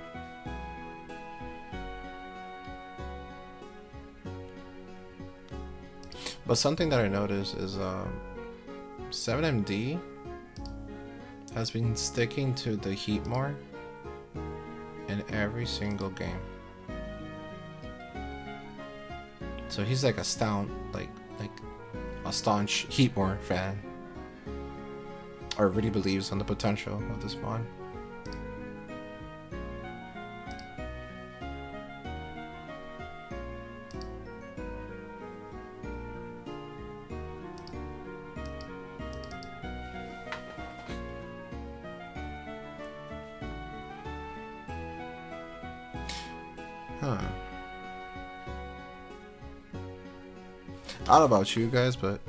But something that I noticed is 7MD has been sticking to the heat more in every single game. So he's like a staunch Heatmore fan. Or really believes on the potential of this mod. Huh. I don't know about you guys, but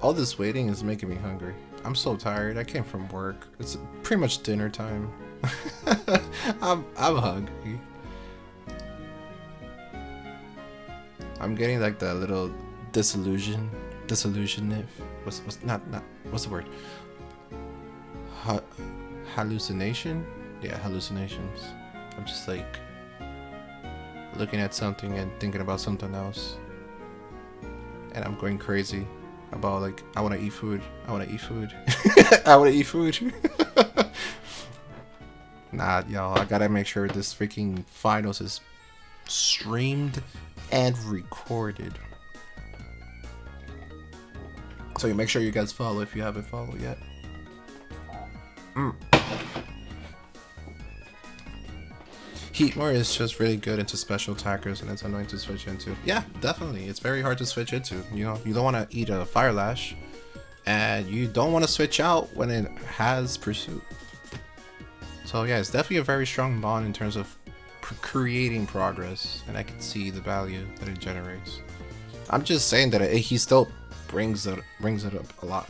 all this waiting is making me hungry. I'm so tired. I came from work. It's pretty much dinner time. I'm hungry. I'm getting like that little disillusionment. What's the word? Hallucination? Yeah, hallucinations. I'm just like looking at something and thinking about something else, and I'm going crazy about like I want to eat food. I want to eat food. I want to eat food. Nah, y'all. I gotta make sure this freaking finals is streamed and recorded. So you make sure you guys follow if you haven't followed yet. Heatmore is just really good into special attackers, and it's annoying to switch into. Yeah, definitely. It's very hard to switch into. You know, you don't want to eat a Fire Lash, and you don't want to switch out when it has Pursuit. So yeah, it's definitely a very strong bond in terms of creating progress, and I can see the value that it generates. I'm just saying that he still brings it up a lot.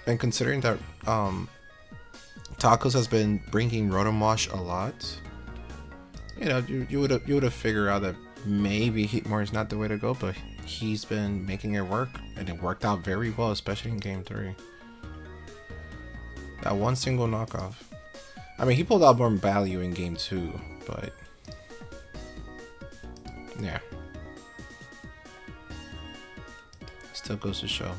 And considering that Tacos has been bringing Rotom Wash a lot, you know, you would have figured out that maybe Heatmore is not the way to go, but he's been making it work, and it worked out very well, especially in Game 3. That one single knockoff. I mean, he pulled out more value in Game 2, but yeah. Still goes to show.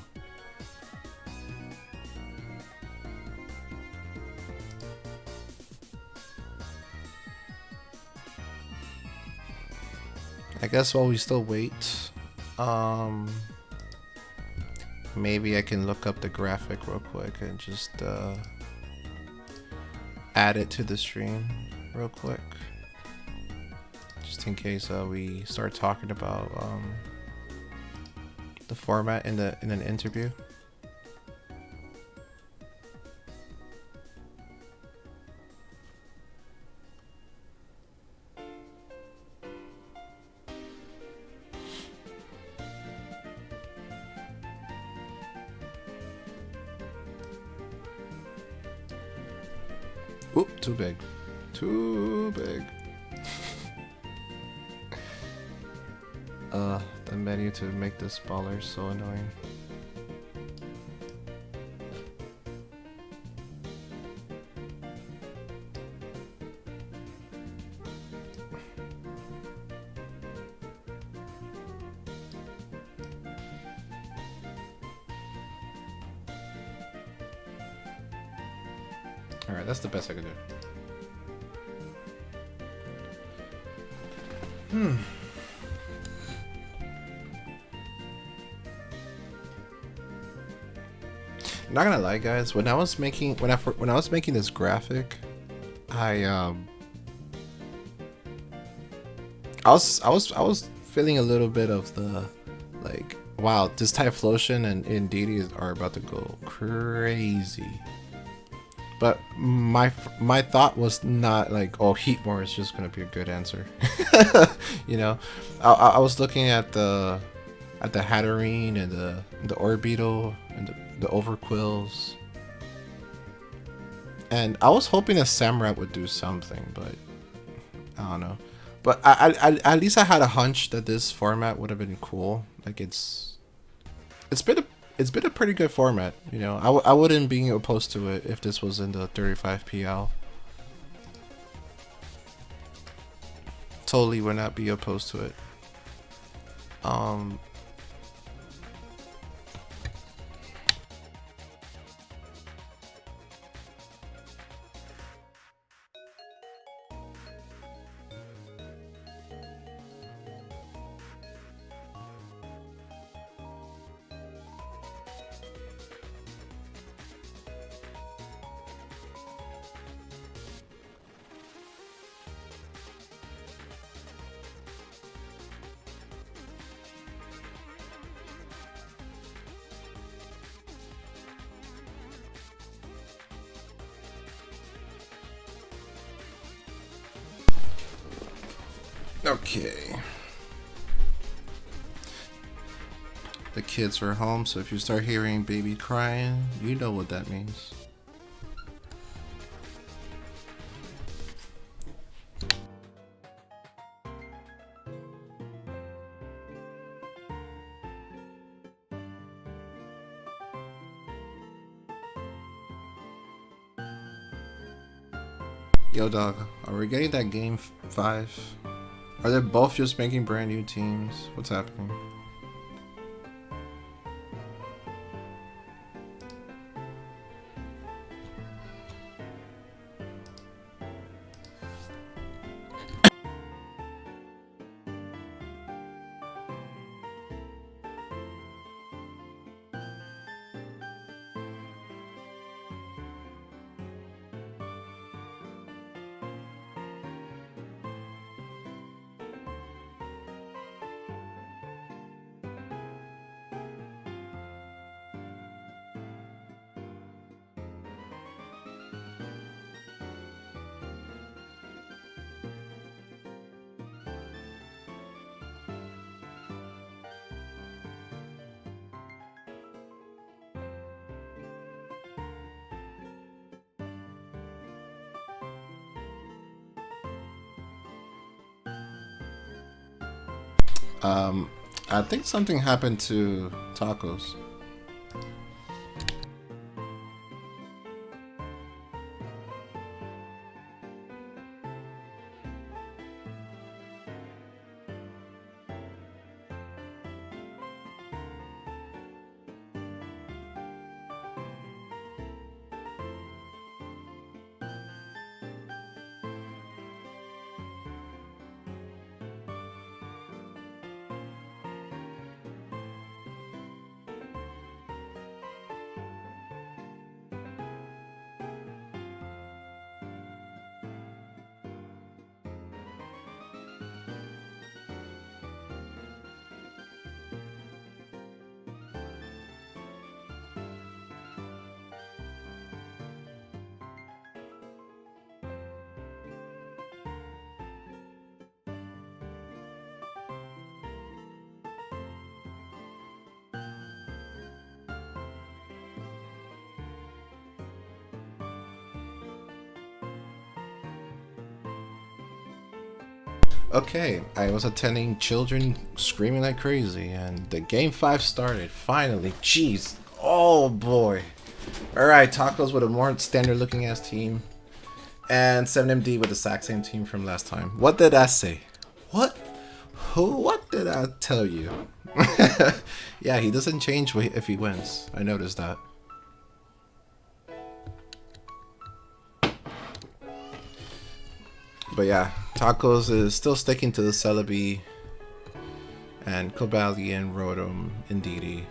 I guess while we still wait, maybe I can look up the graphic real quick and just add it to the stream real quick, just in case we start talking about the format in an interview. Oop, too big. Too big. The menu to make this baller is so annoying. Alright, that's the best I could do. Not gonna lie, guys. When I was making this graphic, I was feeling a little bit of the like, wow, this Typhlosion and Indeedee are about to go crazy. But my thought was not like, oh, Heatmore is just gonna be a good answer. You know, I was looking at the Hatterene and the Orbeetle and the Overquills, and I was hoping a Samurott would do something, but I don't know. But I at least I had a hunch that this format would have been cool. Like it's been a pretty good format, you know. I wouldn't be opposed to it if this was in the 35 PL. Totally would not be opposed to it. Okay. The kids are home, so if you start hearing baby crying, you know what that means. Yo, dog, are we getting that game 5? Are they both just making brand new teams? What's happening? I think something happened to tacos. Okay, I was attending children screaming like crazy, and the game 5 started. Finally, jeez. Oh boy. Alright, Tacos with a more standard looking ass team, and 7MD with the exact same team from last time. What did I say? What? What did I tell you? Yeah, he doesn't change if he wins. I noticed that. But yeah, Tacos is still sticking to the Celebi and Cobalion and Rotom Indeedee,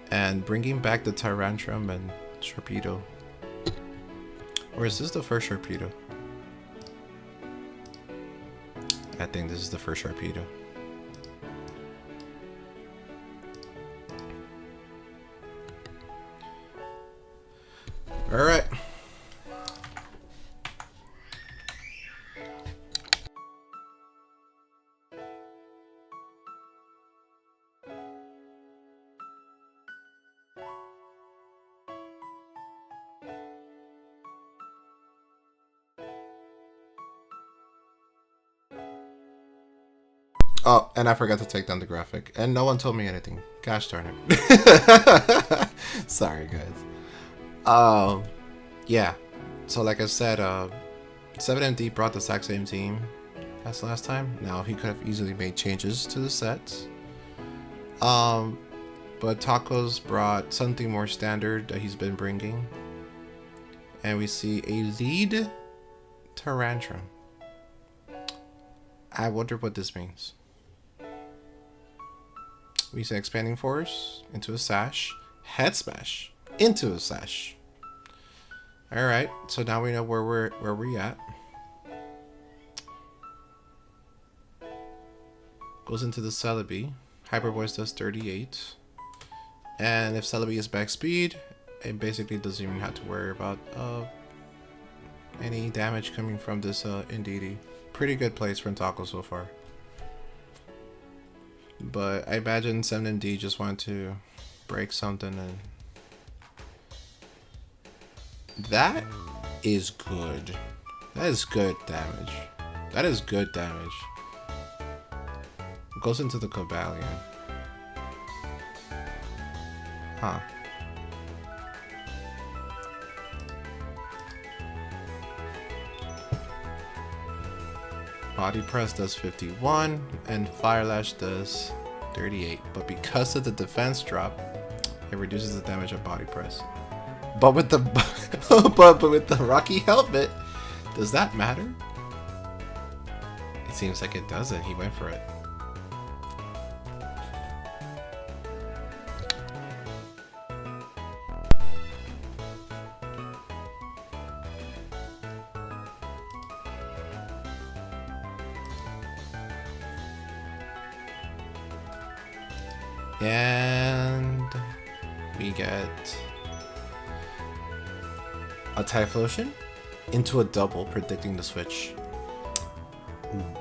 and bringing back the Tyrantrum and Sharpedo. Or is this the first Sharpedo? I think this is the first Sharpedo. Alright. Oh, and I forgot to take down the graphic. And no one told me anything. Gosh darn it. Sorry, guys. Yeah. So like I said, 7MD brought the exact same team as last time. Now, he could have easily made changes to the sets. But Tacos brought something more standard that he's been bringing. And we see a lead Tyrantrum. I wonder what this means. We see Expanding Force into a Sash, Head Smash into a Sash. All right, so now we know where we're at. Goes into the Celebi. Hyper Voice does 38, and if Celebi is back speed, it basically doesn't even have to worry about any damage coming from this Indeedee. Pretty good plays from Taco so far. But I imagine 7MD just wanted to break something, and that is good. That is good damage. That is good damage. Goes into the Cobalion. Huh. Body Press does 51, and Fire Lash does 38. But because of the defense drop, it reduces the damage of Body Press. But with the but with the Rocky Helmet, does that matter? It seems like it doesn't. He went for it. And we get a Typhlosion into a double, predicting the switch.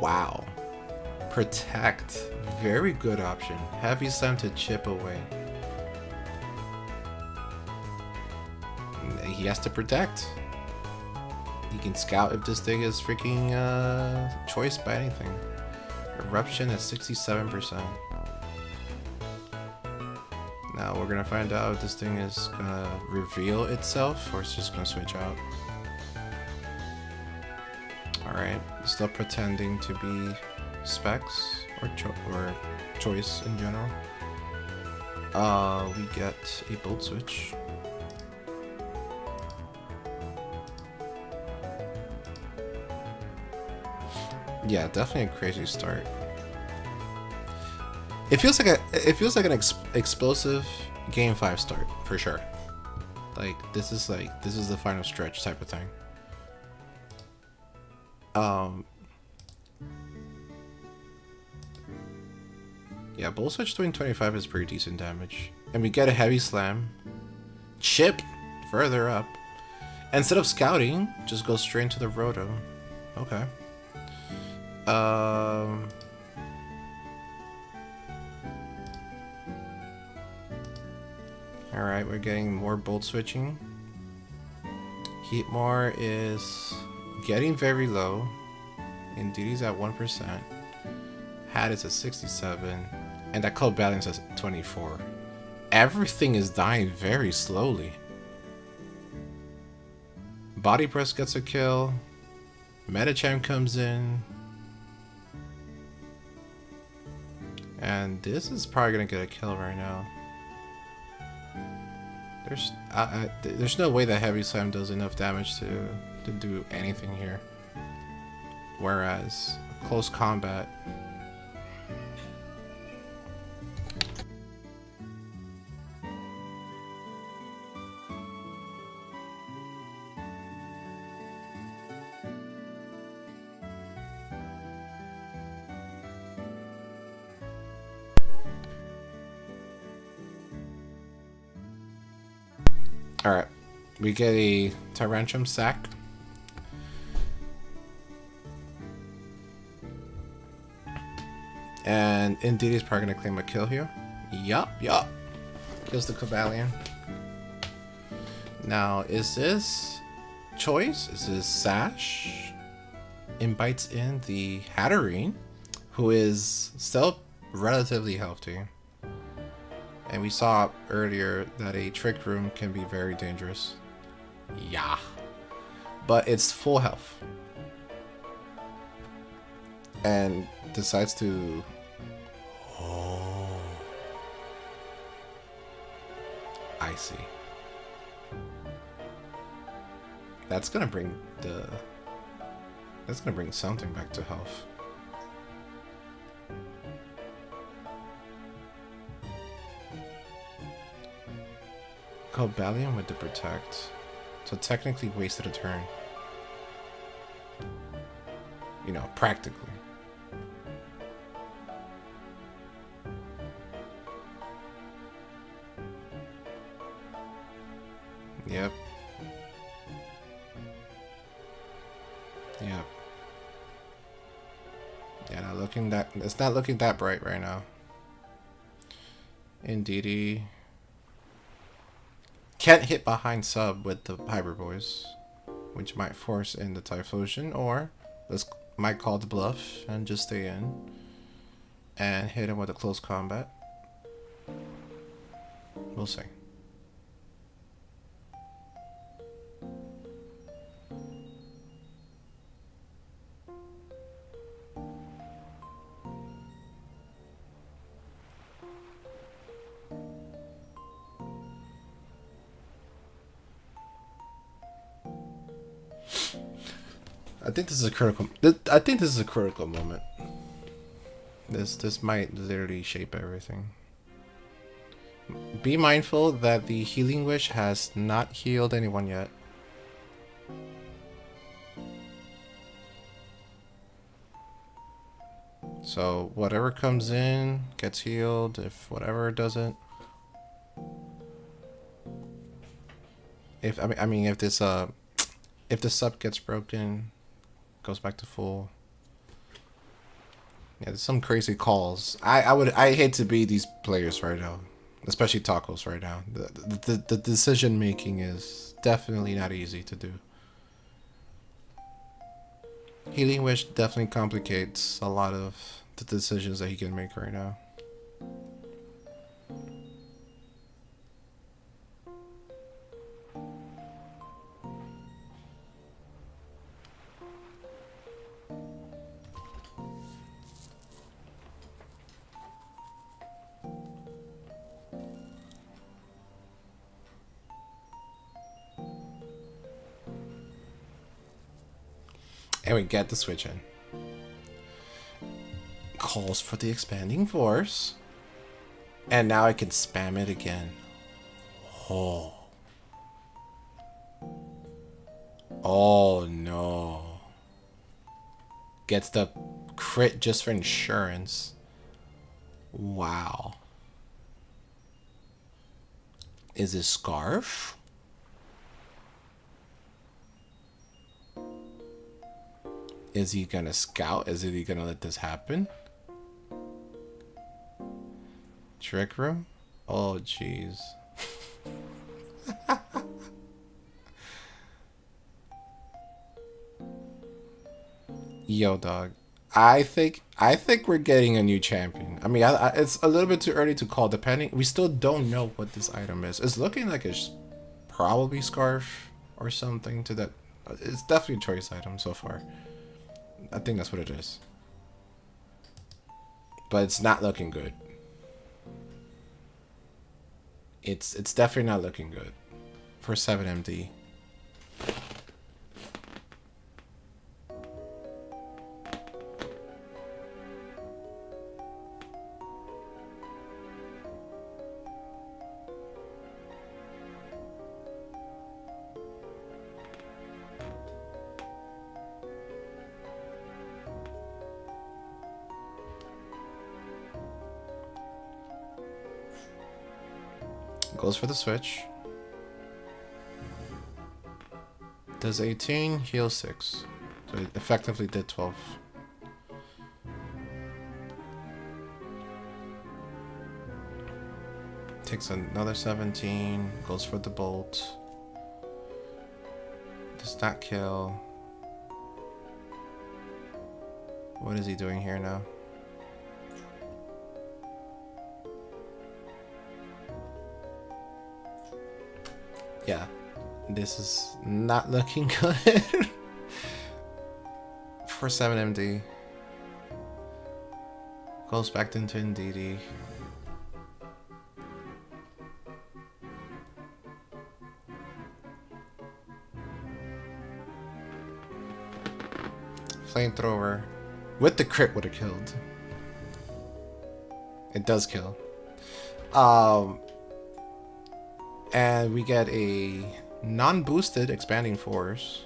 Wow. Protect. Very good option. Heavy Slam to chip away. He has to protect. He can scout if this thing is freaking choice by anything. Eruption at 67%. Now we're gonna find out if this thing is gonna reveal itself or it's just gonna switch out. Alright, still pretending to be specs or choice in general. We get a bolt switch. Yeah, definitely a crazy start. It feels like an explosive game 5 start for sure. Like this is the final stretch type of thing. Yeah, Bull Switch doing 25 is pretty decent damage. And we get a heavy slam. Chip further up. Instead of scouting, just go straight into the roto. Okay. Alright, we're getting more bolt switching. Heatmore is getting very low. Indeedy's at 1%. Hat is at 67. And that code balance is at 24. Everything is dying very slowly. Body Press gets a kill. Metachamp comes in. And this is probably gonna get a kill right now. There's no way that Heavy Slam does enough damage to do anything here. Whereas close combat. Alright, we get a Tyrantrum sack. And Indeed is probably going to claim a kill here. Yup. Kills the Cobalion. Now, is this choice? Is this Sash? Invites in the Hatterene, who is still relatively healthy. And we saw earlier that a Trick Room can be very dangerous. Yeah. But it's full health. And decides to... Oh. I see. That's gonna bring the... That's gonna bring something back to health. Cobalion with the protect, so technically wasted a turn. You know, practically. Yep. Yeah, not looking that. It's not looking that bright right now. Indeedy. Can't hit behind sub with the Hyper Boys, which might force in the Typhlosion, or might call the bluff and just stay in and hit him with a close combat. We'll see. I think this is a critical. I think this is a critical moment. This might literally shape everything. Be mindful that the Healing Wish has not healed anyone yet. So whatever comes in gets healed. If whatever doesn't, if the sub gets broken, goes back to full. Yeah, there's some crazy calls. I hate to be these players right now, especially tacos right now. The decision making is definitely not easy to do. Healing Wish definitely complicates a lot of the decisions that he can make right now. And we get the switch in. Calls for the expanding force. And now I can spam it again. Oh. Oh no. Gets the crit just for insurance. Wow. Is it Scarf? Is he gonna scout? Is he gonna let this happen? Trick room? Oh jeez. Yo dog. I think we're getting a new champion. I mean, it's a little bit too early to call. Depending, we still don't know what this item is. It's looking like it's probably Scarf or something to that. It's definitely a choice item so far. I think that's what it is. But it's not looking good. It's definitely not looking good for 7MD. Goes for the switch. Does 18, heal 6. So it effectively did 12. Takes another 17. Goes for the bolt. Does not kill. What is he doing here now? Yeah, this is not looking good for 7MD. Goes back into Ndidi. Flamethrower with the crit would have killed. It does kill. And we get a non-boosted expanding force,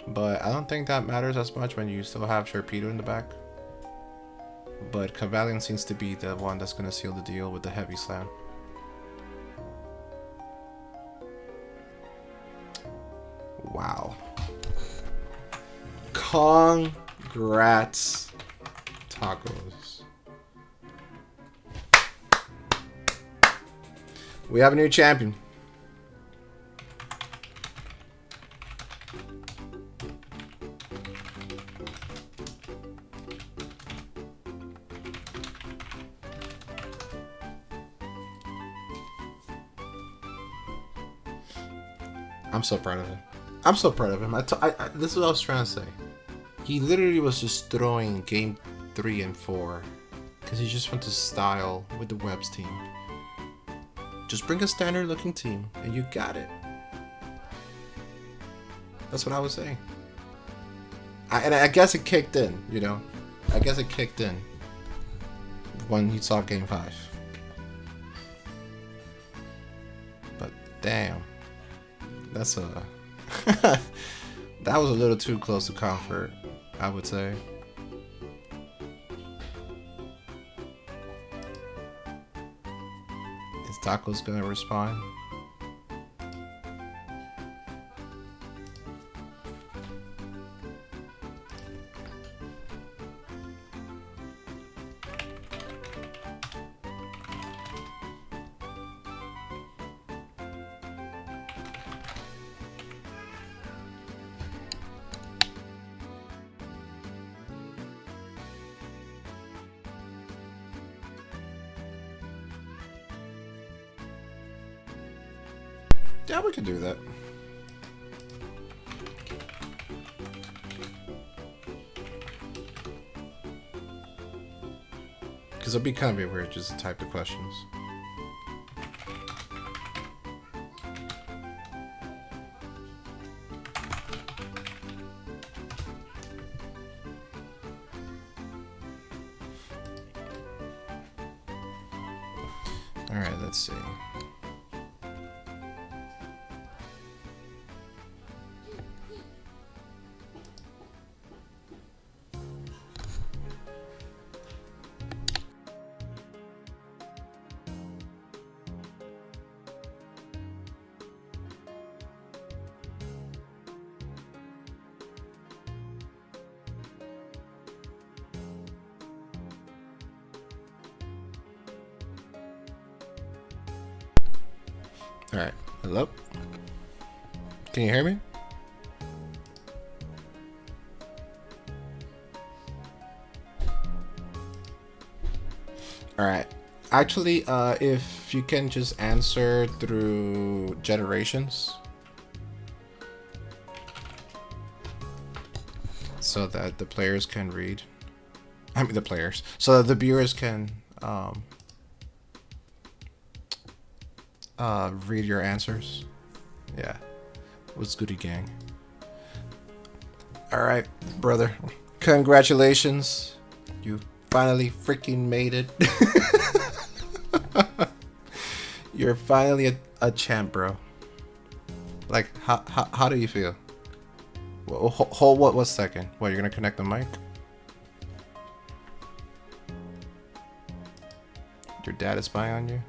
but I don't think that matters as much when you still have Sharpedo in the back. But Cavalion seems to be the one that's gonna seal the deal with the heavy slam. Wow. Congrats, tacos. We have a new champion. I'm so proud of him. I'm so proud of him. This is what I was trying to say. He literally was just throwing game 3 and 4 because he just went to style with the Webs team. Just bring a standard looking team and you got it. That's what I was saying. And I guess it kicked in, you know. I guess it kicked in when he saw game 5. But damn. That's a that was a little too close to comfort, I would say. Is Tacos gonna respond? Yeah, we could do that. Because it'd be kind of weird just to type the questions. Alright, let's see. Alright, hello? Can you hear me? Alright. Actually, if you can just answer through generations. So that the players can read. I mean the players. So that the viewers can read your answers. Yeah. What's goody gang? Alright, brother. Congratulations. You finally freaking made it. You're finally a champ, bro. Like, how do you feel? Well, hold what 1 second. What, you're gonna connect the mic? Your dad is spying on you?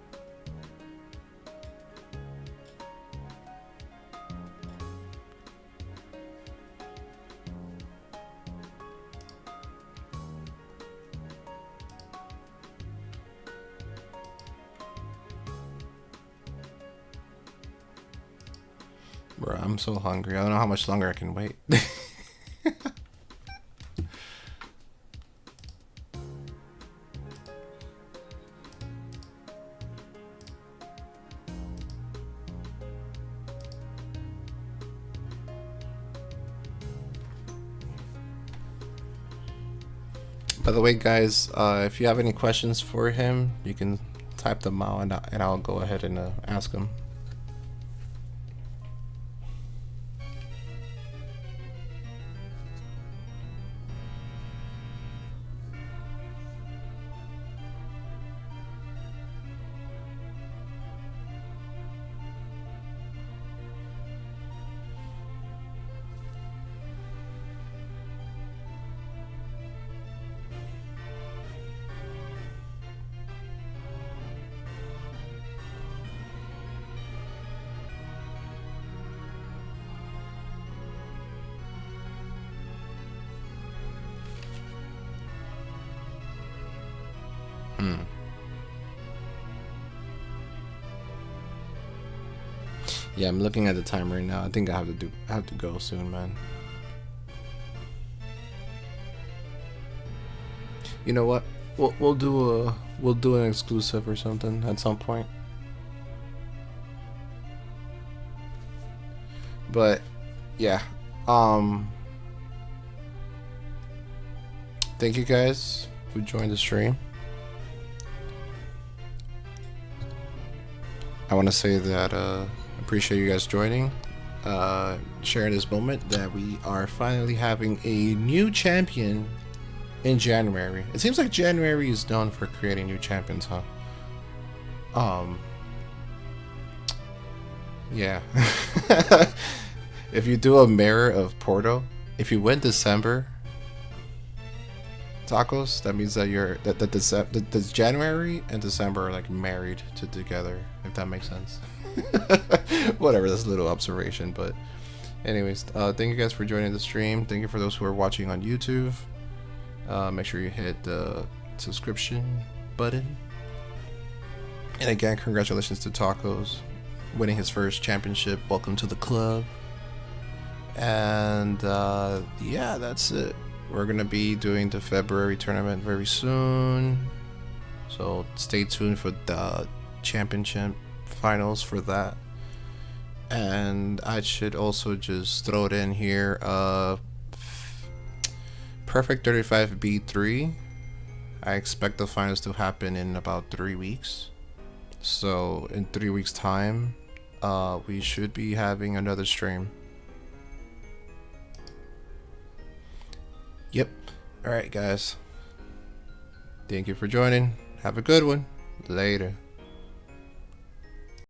Bro, I'm so hungry. I don't know how much longer I can wait. By the way, guys, if you have any questions for him, you can type them out and I'll go ahead and ask him. Yeah, I'm looking at the time right now. I think I have to go soon, man. You know what? We'll do an exclusive or something at some point. But yeah, thank you guys who joined the stream. I want to say that appreciate you guys joining, sharing this moment that we are finally having a new champion in January. It seems like January is known for creating new champions, huh? Yeah. If you do a mirror of Porto, if you win December tacos, that means that the January and December are like married together, if that makes sense. Whatever, that's a little observation, but anyways, thank you guys for joining the stream. Thank you for those who are watching on YouTube. Make sure you hit the subscription button. And again, congratulations to Tacos winning his first championship. Welcome to the club. And yeah, that's it. We're gonna be doing the February tournament very soon, so stay tuned for the championship finals for that. And I should also just throw it in here. Perfect 35B3. I expect the finals to happen in about 3 weeks. So in 3 weeks time, we should be having another stream. Yep. Alright guys. Thank you for joining. Have a good one. Later.